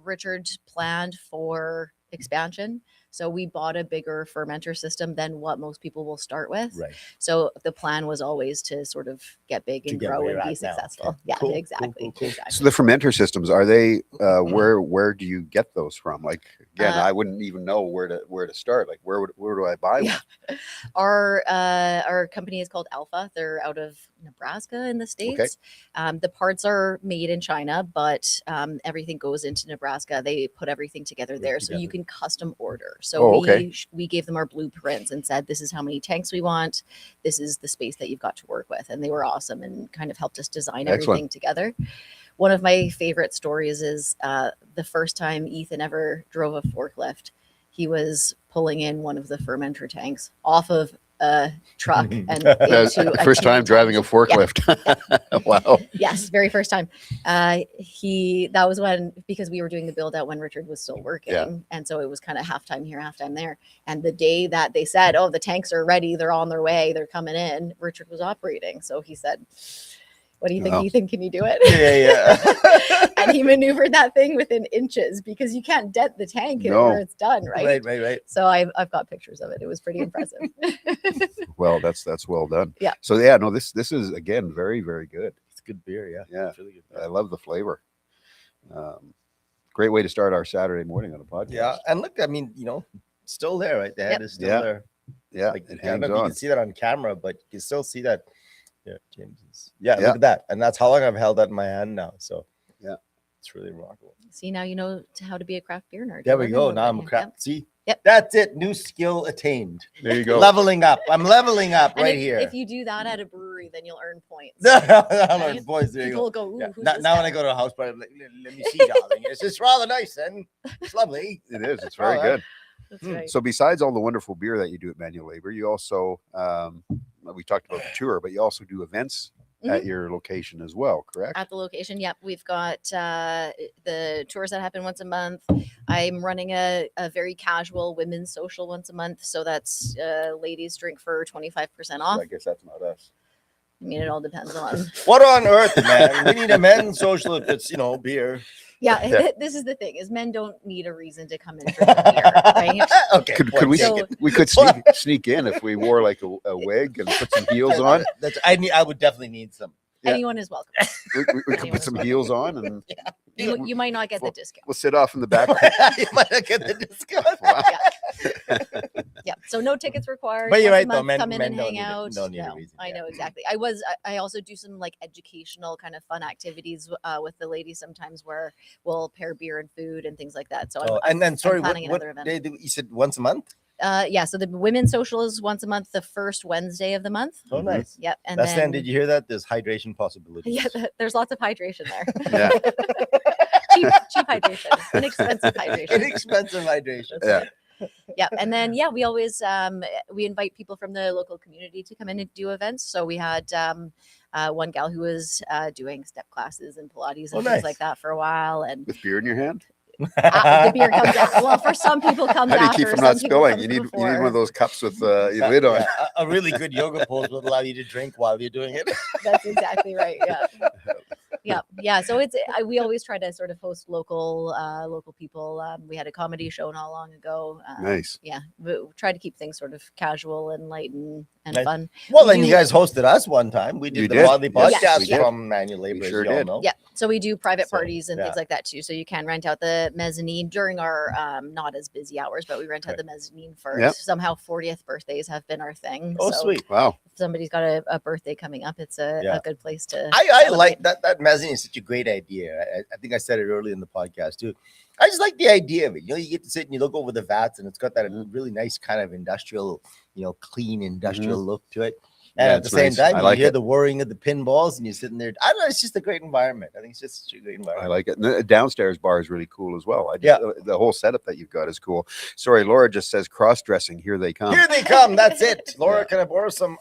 Richard planned for expansion. So we bought a bigger fermenter system than what most people will start with. Right. So the plan was always to sort of get big To and get grow where and you're be at now. successful. Okay. Yeah, Cool, cool, exactly. cool. Exactly. So the fermenter systems, are they where do you get those from? Like, again, Uh, I wouldn't even know where to start. Like, where do I buy Yeah. one? Our company is called Alpha. They're out of Nebraska in the States. The parts are made in China, but everything goes into Nebraska. They put everything together there, so you can custom order. So Oh, okay. we gave them our blueprints and said, this is how many tanks we want. This is the space that you've got to work with. And they were awesome and kind of helped us design Excellent. everything together. One of my favorite stories is the first time Ethan ever drove a forklift. He was pulling in one of the fermenter tanks off of a truck and into a First time tank driving a top. forklift. Wow. Yes, very first time. That was when, because we were doing the build out when Richard was still working. Yeah. And so it was kind of halftime here, halftime there. And the day that they said, oh, the tanks are ready, they're on their way, they're coming in, Richard was operating. So he said, what do you think, Wow. Ethan? Can you do it? Yeah. And he maneuvered that thing within inches, because you can't dent the tank No. where it's done, right? Right. So I've got pictures of it. It was pretty impressive. Well, that's well done. Yeah. So yeah, no, this is again very, very good. It's good beer, yeah. Yeah. It's really good. I love the flavor. Great way to start our Saturday morning on a podcast. Yeah, and look, I mean, still there, right? The head Yep. is still Yeah. there. Yeah, Like, it I don't hangs know if you on. can see that on camera, but you can still see that. Yeah, James is. Yeah, Yeah. look at that, and that's how long I've held that in my hand now. So Yeah. it's really remarkable. See, now you know how to be a craft beer nerd. There You're we learning go. little Now I'm a bit. crap. Yep. See, Yep. that's it. New skill attained. There you go. Leveling up. I'm leveling up And right if, here. if you do that at a brewery, then you'll earn points. Right? Boys, there you People go. will go, ooh, Yeah. who's Now, this now when guy?" I go to a house party, I'm like, let me see, darling. It's just rather nice, and it's lovely. It is. It's very All right. good. That's right. So besides all the wonderful beer that you do at Manual Labor, you also we talked about the tour, but you also do events at your location as well, correct? At the location, yep. We've got the tours that happen once a month. I'm running a very casual women's social once a month. So that's ladies drink for 25% off. I guess that's not us. I mean, it all depends on. What on earth, man? We need a men's social if it's beer. Yeah, Yeah. this is the thing: is men don't need a reason to come and drink a beer, right? Okay. Could point we So- we could sneak in if we wore like a wig and put some heels on? I would definitely need some. Yeah. Anyone is welcome. We could put some heels on and You might not get the discount. we'll sit off in the back. You might not get the discount. Wow. Yeah, so no tickets required. But you're Once a right, though, month, men- come in men and don't hang need a- out. don't need a No, reason, I yeah. know exactly. I also do some like educational kind of fun activities with the ladies sometimes, where we'll pair beer and food and things like that. So And then, sorry, planning what another event. day you said once a month? Yeah, so the women's social is once a month, the first Wednesday of the month. Oh, Mhm. nice. Yep, and That's then Did you hear that? There's hydration possibilities. yeah, there's lots of hydration there. Yeah. cheap hydration, inexpensive hydration. Inexpensive hydration. Yeah. Yeah, and then yeah, we always we invite people from the local community to come in and do events. So we had one gal who was doing step classes and Pilates and Oh, things nice. like that for a while, and With beer in your hand. the beer comes after. Well, for some people comes How do you after. keep from some not people spilling? comes You need before. one of those cups with your lid on. Yeah, a really good yoga pose will allow you to drink while you're doing it. That's exactly right. Yeah. Yeah. So we always try to sort of host local people. We had a comedy show not long ago. Nice. Yeah, we try to keep things sort of casual and light and Nice. fun. Well, We and you do- guys hosted us one time. We You did the did. Podly Yes, podcast we did. from Manual Labor, sure as you all did. know. Yeah, so we do private So, parties and yeah. things like that too. So you can rent out the mezzanine during our not as busy hours, but we rent out Right. the mezzanine for Yep. somehow 40th birthdays have been our thing. Oh, so sweet. Wow. if somebody's got a birthday coming up, it's Yeah. a good place to. I celebrate. like that mezzanine is such a great idea. I think I said it earlier in the podcast too. I just like the idea of it. You get to sit and you look over the vats, and it's got that really nice kind of industrial, clean industrial look to it. And Yeah, at the it's same nice. time, I you like hear it. the whirring of the pinballs, and you're sitting there. I don't know. It's just a great environment. I think it's just such a great I environment. like it. And the downstairs bar is really cool as well. Yeah. The whole setup that you've got is cool. Sorry, Laura just says cross dressing. Here they come. Here they come. That's it. Laura, Yeah. can I borrow some?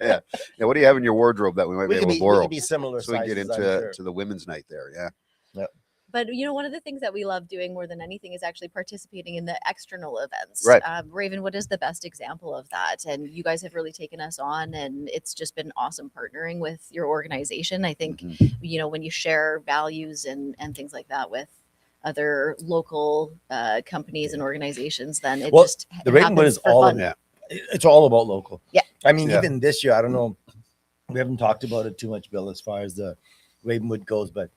Yeah. What do you have in your wardrobe that we might We be can able be, to we borrow? can be similar So we can get sizes, I'm into sure. to the women's night there. Yeah. But one of the things that we love doing more than anything is actually participating in the external events. Right. Ravenwood is the best example of that, and you guys have really taken us on, and it's just been awesome partnering with your organization. I think Mhm. when you share values and things like that with other local companies and organizations, then it Well, just the it Ravenwood happens is for all fun. Yeah. It's all about local. Yeah. I mean, Yeah. even this year, I don't know. We haven't talked about it too much, Bill, as far as the Ravenwood goes, but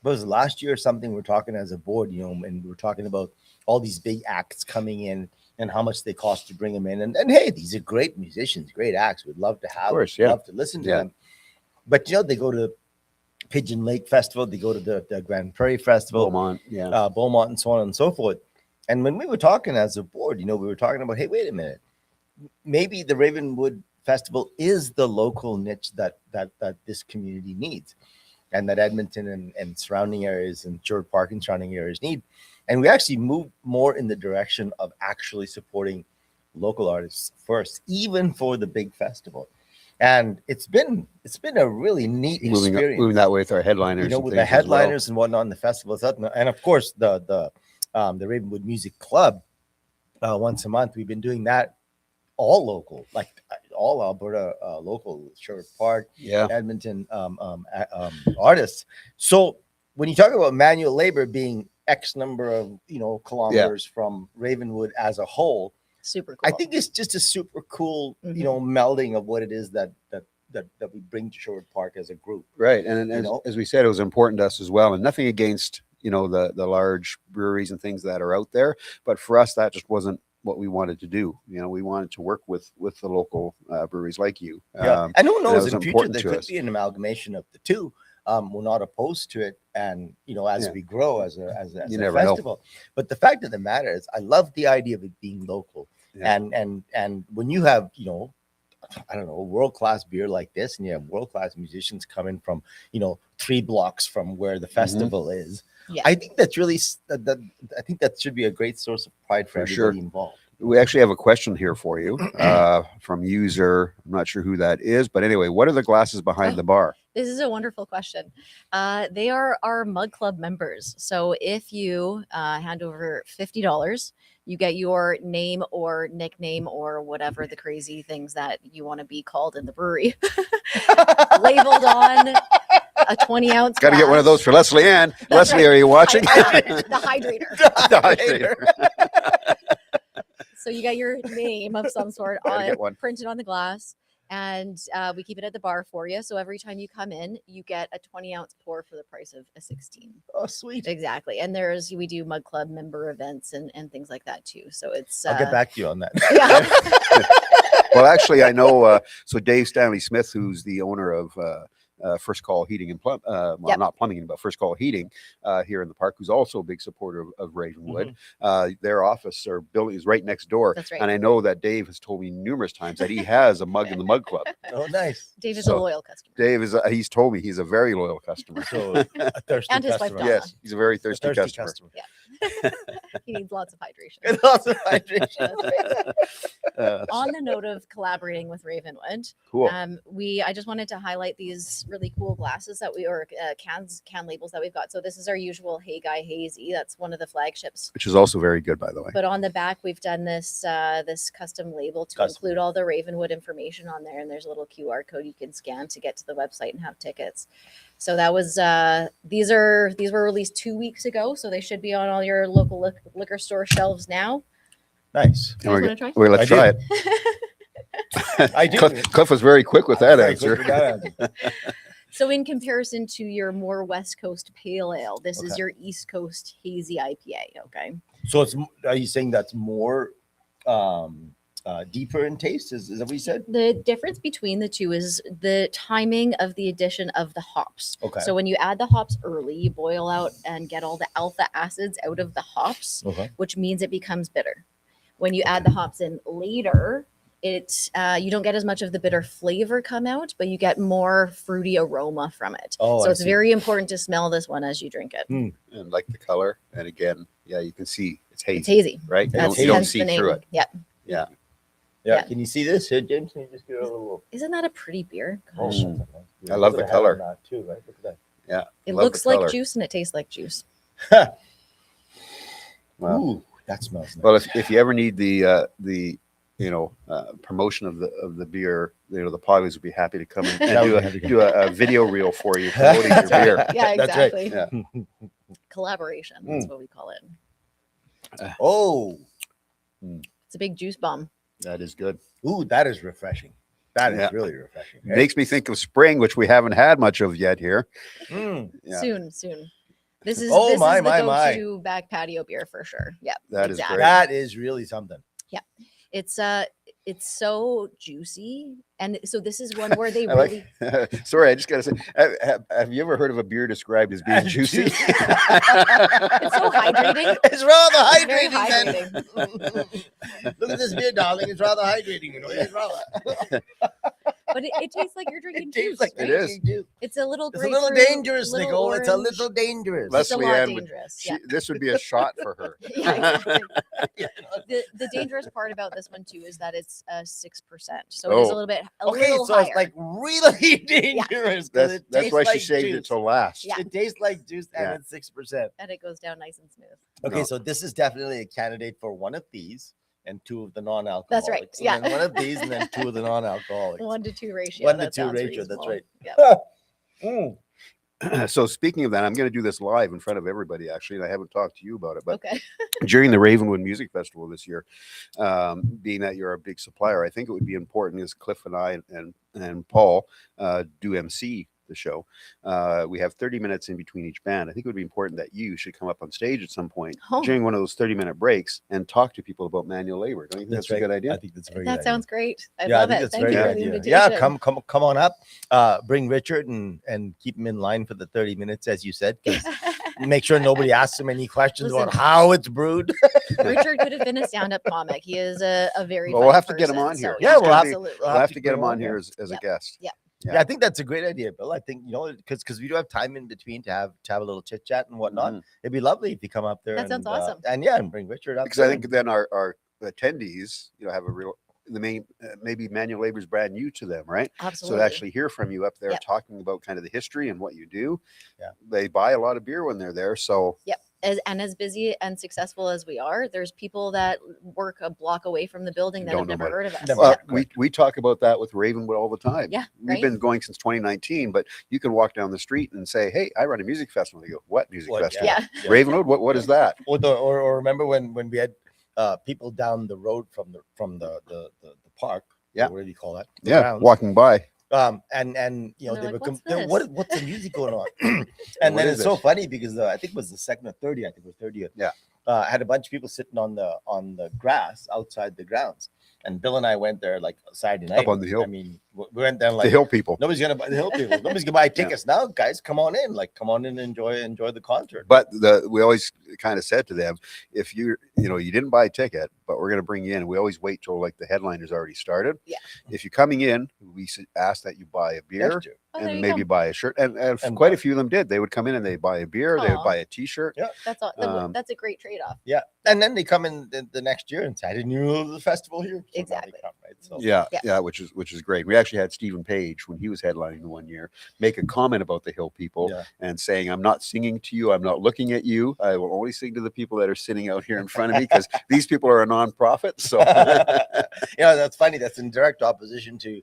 was last year or something we're talking as a board, and we're talking about all these big acts coming in and how much they cost to bring them in. And hey, these are great musicians, great acts. We'd love to have, course, yeah. love to listen to Yeah. them. But they go to Pigeon Lake Festival, they go to the Grand Prairie Festival, Beaumont. Yeah. Beaumont, and so on and so forth. And when we were talking as a board, we were talking about, hey, wait a minute, maybe the Ravenwood Festival is the local niche that this community needs, and that Edmonton and surrounding areas and Sherwood Park and surrounding areas need. And we actually moved more in the direction of actually supporting local artists first, even for the big festival. And it's been a really neat experience. Moving that way with our headliners. and With things the as well. headliners and whatnot in the festival, and of course the Ravenwood Music Club once a month. We've been doing that all local, like all Alberta local, Sherwood Park, Yeah. Edmonton artists. So when you talk about manual labor being X number of kilometers from Ravenwood as a whole, Super cool. I think it's just a super cool Mhm. melding of what it is that we bring to Sherwood Park as a group. Right. And as we said, it was important to us as well. And nothing against, the large breweries and things that are out there. But for us, that just wasn't what we wanted to do. We wanted to work with the local breweries like you. Yeah. And who that knows, was in the future, important there to could us. be an amalgamation of the two. We're not opposed to it. And, as Yeah. we grow as a You a never know. festival. But the fact of the matter is, I love the idea of it being local. Yeah. And when you have, I don't know, world-class beer like this, and you have world-class musicians coming from, 3 blocks from where the festival is. Yeah. I think that's really, I think that should be a great source of pride for For sure. everybody involved. We actually have a question here for you from user. I'm not sure who that is, but anyway, what are the glasses behind the bar? This is a wonderful question. They are our Mug Club members. So if you hand over $50, you get your name or nickname or whatever the crazy things that you want to be called in the brewery labeled on a 20-ounce. Got to get one of those for Leslie Ann. That's Leslie, right. are you watching? The hydrator. The hydrator. So you get your name of some sort Gotta get one. printed on the glass, and we keep it at the bar for you. So every time you come in, you get a 20-ounce pour for the price of a 16. Oh, sweet. Exactly. And we do Mug Club member events and things like that too. So it's I'll get back to you on that. Yeah. Well, actually, I know. So Dave Stanley Smith, who's the owner of First Call Heating and well, Yep. not plumbing, but First Call Heating here in the park, who's also a big supporter of Ravenwood. Their office or building is right next door. That's right. And I know that Dave has told me numerous times that he has a mug in the Mug Club. Oh, nice. Dave is So, a loyal customer. Dave is, he's told me he's a very loyal customer. So a thirsty And his wife, customer. Donna. Yes, he's a very thirsty, customer. He needs lots of hydration. And also hydration. That's right. Uh, On the note of collaborating with Ravenwood, cool. I just wanted to highlight these really cool glasses that can labels that we've got. So this is our usual Hey Guy Hazy. That's one of the flagships. Which is also very good, by the way. But on the back, we've done this this custom label to include all the Ravenwood information on there, and there's a little QR code you can scan to get to the website and have tickets. So that was these were released 2 weeks ago, so they should be on all your local liquor store shelves now. Nice. You guys want to try? Well, let's I try do. it. I do. Cliff was very quick with that Very answer. quick with that answer. So in comparison to your more West Coast pale ale, this is Okay. your East Coast hazy IPA. Okay. So are you saying that's more deeper in taste? Is that what you said? The difference between the two is the timing of the addition of the hops. Okay. So when you add the hops early, you boil out and get all the alpha acids out of the hops, Okay. which means it becomes bitter. When you add the hops in later, you don't get as much of the bitter flavor come out, but you get more fruity aroma from it. Oh, so I it's see. very important to smell this one as you drink it. Mm. And like the color. And again, yeah, you can see it's hazy, It's hazy. right? You That's don't hence the see name. through it. Yep. Yeah. Yeah. Yeah. Can you see this here, James? Can you just give it a little? Isn't that a pretty beer? Oh, Gosh. Mm. something. I love the Look at color. that too, right? Look at Yeah. It love looks the like color. juice and it tastes like juice. that. Wow. Ooh, that smells nice. Well, if you ever need the promotion of the beer, the Podlies would be happy to come in That would be and happy to- do a video reel for you promoting your beer. Yeah, That's right. exactly. Yeah. Collaboration. That's what we call it. Oh, It's a big juice bomb. That is good. ooh, that is refreshing. That is Yeah. really refreshing. Makes me think of spring, which we haven't had much of yet here. Mm. Yeah. Soon. This is Oh, this my, is the my, my. go-to back patio beer for sure. Yeah, That is exactly. great. That is really something. It's so juicy, and so this is one where they I really. Sorry, I just gotta say, have you ever heard of a beer described as being juicy? It's so hydrating. It's rather It's very hydrating. Then. Look at this beer, darling. It's rather hydrating. You know, it's rather. But it tastes like you're drinking It juice. tastes like It right? is. drinking juice. It's a little It's a little grapefruit, dangerous, little Nicole. It's a orange. little dangerous. It's a Leslie lot Ann would- dangerous. She- Yeah. This would be a shot for her. Yeah, exactly. The dangerous part about this one too is that it's 6%, so it is a Oh. little bit Okay, little so higher. it's like really dangerous. 'cause That's it that's tastes why she like saved juice. it till last. Yeah. It tastes like juice and Yeah. it's 6%. and it goes down nice and smooth. Okay, No. so this is definitely a candidate for one of these and two of the non-alcoholic. That's right, And yeah. then one of these and then two of the non-alcoholics. 1-to-2 ratio. 1 to that 2 sounds ratio, that's reasonable. right. Yeah. Mm. So speaking of that, I'm going to do this live in front of everybody. Actually, and I haven't talked to you about it, but Okay. during the Ravenwood Music Festival this year, being that you're a big supplier, I think it would be important as Cliff and I and Paul do MC the show. We have 30 minutes in between each band. I think it would be important that you should come up on stage at some point Oh. during one of those 30-minute breaks and talk to people about manual labor. Don't you think that's right. a good idea? I think that's a very That good sounds great. I idea. love I think it. that's Thank very you good for the idea. invitation. Yeah, come on up. Bring Richard and keep him in line for the 30 minutes, as you said. 'Cause make sure nobody asks him any questions Listen. about how it's brewed. Richard could have been a stand-up comic. He is a very. Well, we'll funny have to get him person, on here. so He's Yeah, we'll gonna have be- absolutely. We'll have to bring get him on here. here as a Yep. guest. Yeah. Yeah, I think that's a great idea, Bill. I think because we do have time in between to have a little chit chat and whatnot. Mhm. It'd be lovely if you come up there. That sounds awesome. And bring Richard up. Because I too. think then our attendees, have a real the main maybe manual labor is brand new to them, right? Absolutely. So to actually hear from you up there Yep. talking about kind of the history and what you do, Yeah. they buy a lot of beer when they're there. So As busy and successful as we are, there's people that work a block away from the building that Don't have know never about heard of us. Never well, Yeah. we talk about that with Ravenwood all the time. Yeah, We've right? been going since 2019, but you can walk down the street and say, "Hey, I run a music festival." They go, "What music What? festival?" Yeah. Yeah. Ravenwood. What is that? Or remember when we had people down the road from the park. Yeah. What do you call that? The Yeah, grounds. walking by. And And they they're were like, "What's they're, this?" what's the music going on? and What then is it's so this? funny because I think it was the second or 30th. I think it was 30th. Yeah. I had a bunch of people sitting on the grass outside the grounds, and Bill and I went there like Saturday night. on the hill. I mean, we went there The like hill people. nobody's gonna buy the hill people. Nobody's gonna buy tickets now, guys. Come on in, and enjoy the concert. But we always kind of said to them, if you didn't buy a ticket, but we're going to bring you in. We always wait till like the headliners already started. Yeah. If you're coming in, we ask that you buy a beer Next year. Oh, there and you maybe go. buy a shirt. And And quite buy- a few of them did. They would come in and they buy a beer. They would Aw. buy a T-shirt. Yeah. That's all. That's a great trade-off. Yeah, and then they come in the next year and say, "I didn't know the festival here." So now they Exactly. come, right? So Yeah, Yeah. yeah, which is great. We actually had Stephen Page when he was headlining the one year make a comment about the hill people Yeah. and saying, "I'm not singing to you. I'm not looking at you. I will only sing to the people that are sitting out here in front of me because these people are a nonprofit." So that's funny. That's in direct opposition to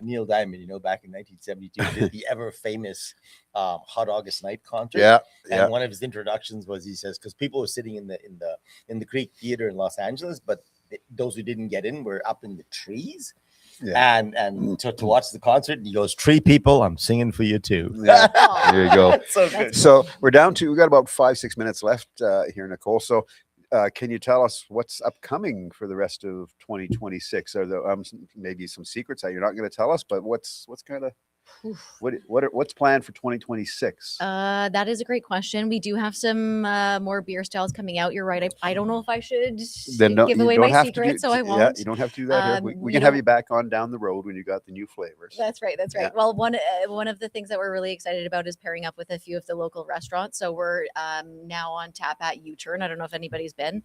Neil Diamond. Back in 1972, did the ever famous Hot August Night concert. yeah, And yeah, one of his introductions was, he says, because people were sitting in the Creek Theater in Los Angeles, but those who didn't get in were up in the trees. Yeah. And to watch the concert, he goes, "Tree people, I'm singing for you too." yeah. There you go. That's so good. So we got about 5-6 minutes left here, Nicole. So can you tell us what's upcoming for the rest of 2026? Are there maybe some secrets that you're not going to tell us, but what's kind of what's planned for 2026? That is a great question. We do have some more beer styles coming out. You're right. I don't know if I should Then give you away don't my have to secret, so do, I Yeah, won't. you don't have to do that here. We we can have don't- you back on down the road when you got the new flavors. That's right. That's right. Yeah. Well, one of the things that we're really excited about is pairing up with a few of the local restaurants. So we're now on tap at U-Turn. I don't know if anybody's been.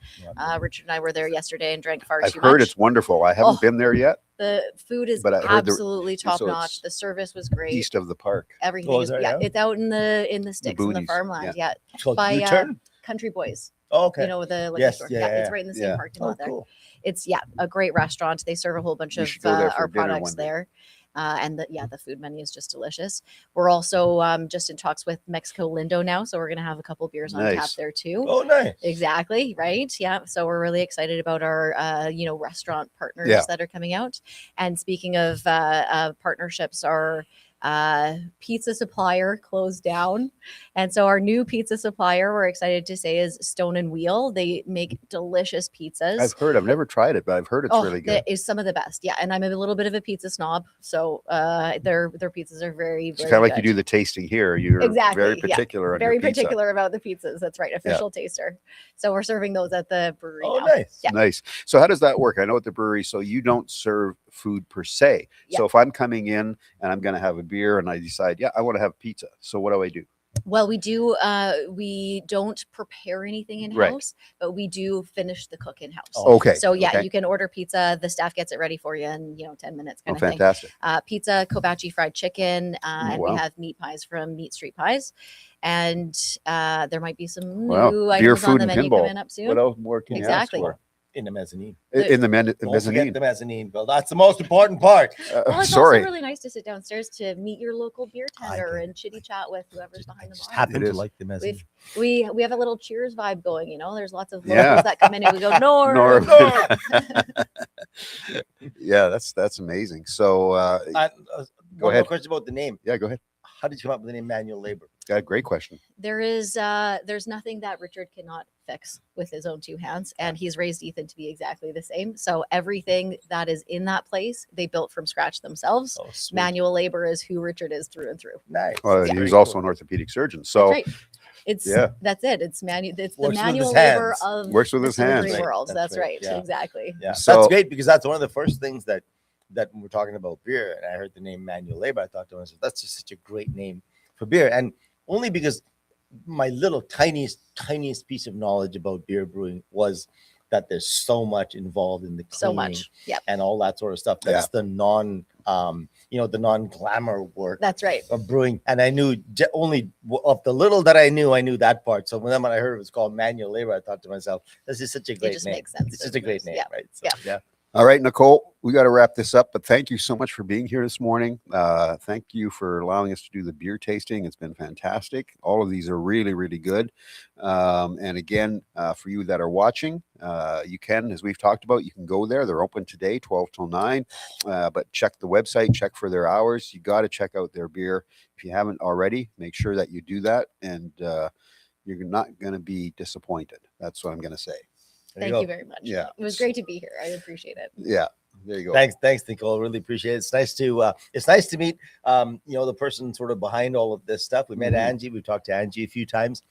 Richard and I were there yesterday and drank far I've too heard much. it's wonderful. I haven't Oh, been there yet. The food is But I heard absolutely top so notch. it's The service was great. East of the park. Everything Oh, is is that, yeah. yeah? It's out in the sticks in the boonies, farmland. Yeah, It's called by, U-Turn. Country Boys. Oh, okay. You know, the liquor Yes, store. yeah, It's yeah, right in the yeah. same parking Oh, lot there. cool. It's a great restaurant. They serve a whole bunch We of should go there for our dinner products one day. there. And the food menu is just delicious. We're also just in talks with Mexico Lindo now, so we're gonna have a couple beers on tap Nice. there too. Oh, nice. Exactly, right? Yeah. So we're really excited about our restaurant partners Yeah. that are coming out. And speaking of partnerships, our pizza supplier closed down, and so our new pizza supplier, we're excited to say, is Stone and Wheel. They make delicious pizzas. I've never tried it, but I've heard it's really good. That is some of the best. Yeah, and I'm a little bit of a pizza snob, so their pizzas are very, It's very kind of like you good. do the tasting here. You're Exactly, very yeah. particular on Very your pizza. particular about the pizzas. That's right, official taster. So we're serving those at the brewery Oh, now. nice. Yeah. Nice. So how does that work? I know at the brewery, so you don't serve food per se. Yeah. So if I'm coming in and I'm going to have a beer and I decide, yeah, I want to have pizza. So what do I do? Well, we do. We don't prepare anything in Right. house, but we do finish the cook in house. Oh, Okay. So yeah, okay. you can order pizza. The staff gets it ready for you in 10 minutes, Oh, kind of thing. fantastic. Pizza, Kobachi fried chicken, and we wow. have meat pies from Meat Street Pies. And there might be some Wow. new Beer, items on food, the and menu pinball. coming up soon. What else more can Exactly. you ask In the mezzanine. for? In the Don't mezzanine. forget the mezzanine, Bill. That's the most important part. Well, it's sorry. also really nice to sit downstairs to meet your local beer tender and chitty chat with whoever's behind the Just bar. happen It to is. like the mezzanine. We have a little cheers vibe going. There's lots of Yeah. locals that come in and we go north. North. No. Yeah, that's amazing. So One Go more ahead. question about the name. yeah, go ahead. How did you come up with the name Manual Labor? Great question. There's nothing that Richard cannot fix with his own two hands, and he's raised Ethan to be exactly the same. So everything that is in that place, they built from scratch themselves. Oh, sweet. Manual labor is who Richard is through and through. Nice. Well, Yeah. he was Very also cool. an orthopedic surgeon. That's So right. It's yeah. that's it. It's It's Works with the manual his labor hands. of Works with the his hands. delivery Right. world. That's That's right. right. Yeah. Exactly. Yeah, So- that's great because that's one of the first things that when we're talking about beer, and I heard the name Manual Labor, I thought to myself, that's just such a great name for beer, and only because my little tiniest piece of knowledge about beer brewing was that there's so much involved in the So cleaning much. Yeah. and all that sort of stuff. That's the the non-glamour work That's right. of brewing. And I knew only of the little that I knew that part. So when I heard it was called Manual Labor, I thought to myself, this is such a great just name. makes sense, It's just doesn't a great it? name, Yeah. right? So, Yeah. yeah. All right, Nicole, we got to wrap this up, but thank you so much for being here this morning. Thank you for allowing us to do the beer tasting. It's been fantastic. All of these are really, really good. And again, for you that are watching, you can, as we've talked about, you can go there. They're open today, 12 till 9. But check the website, check for their hours. You got to check out their beer. If you haven't already, make sure that you do that, and you're not going to be disappointed. That's what I'm going to say. There Thank go. you very much. Yeah. It was great to be here. I appreciate it. Yeah. there you go. Thanks, Nicole. Really appreciate it. It's nice to meet, the person sort of behind all of this stuff. We met Mhm. Angie. We've talked to Angie a few times,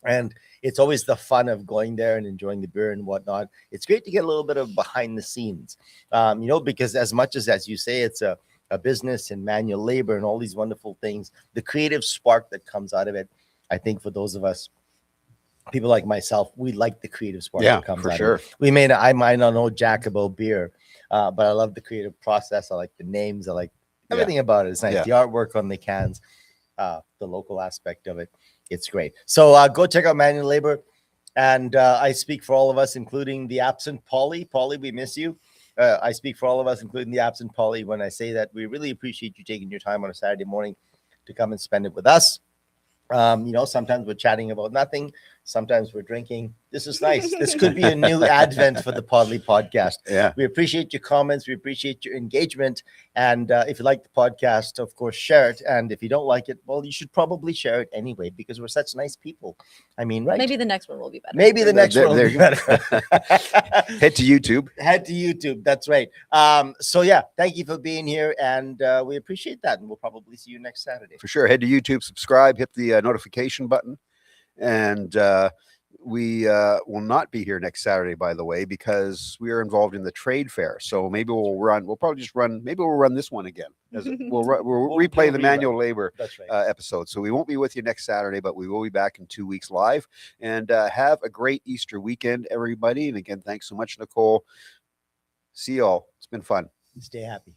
and it's always the fun of going there and enjoying the beer and whatnot. It's great to get a little bit of behind the scenes, because as much as you say, it's a business and manual labor and all these wonderful things, the creative spark that comes out of it. I think for those of us, people like myself, we like the creative spark Yeah, that comes for out sure. of it. I might not know jack about beer, but I love the creative process. I like the names. I like everything about it. It's nice. Yeah. The artwork on the cans, the local aspect of it. It's great. So go check out Manual Labor. And I speak for all of us, including the absent Polly. Polly, we miss you. I speak for all of us, including the absent Polly, when I say that we really appreciate you taking your time on a Saturday morning to come and spend it with us. Sometimes we're chatting about nothing. Sometimes we're drinking. This is nice. This could be a new advent for the Podly podcast. Yeah. We appreciate your comments. We appreciate your engagement. And if you like the podcast, of course, share it. And if you don't like it, well, you should probably share it anyway, because we're such nice people. I mean, right? Maybe the next one will be better. Maybe the next one will There be you go. better. Head to YouTube. Head to YouTube. That's right. So yeah, thank you for being here, and we appreciate that. And we'll probably see you next Saturday. For sure. Head to YouTube, subscribe, hit the notification button. And we will not be here next Saturday, by the way, because we are involved in the trade fair. So maybe we'll probably just run this one again. We'll replay the manual labor That's right. episode. So we won't be with you next Saturday, but we will be back in 2 weeks live. And have a great Easter weekend, everybody. And again, thanks so much, Nicole. See y'all. It's been fun. Stay happy.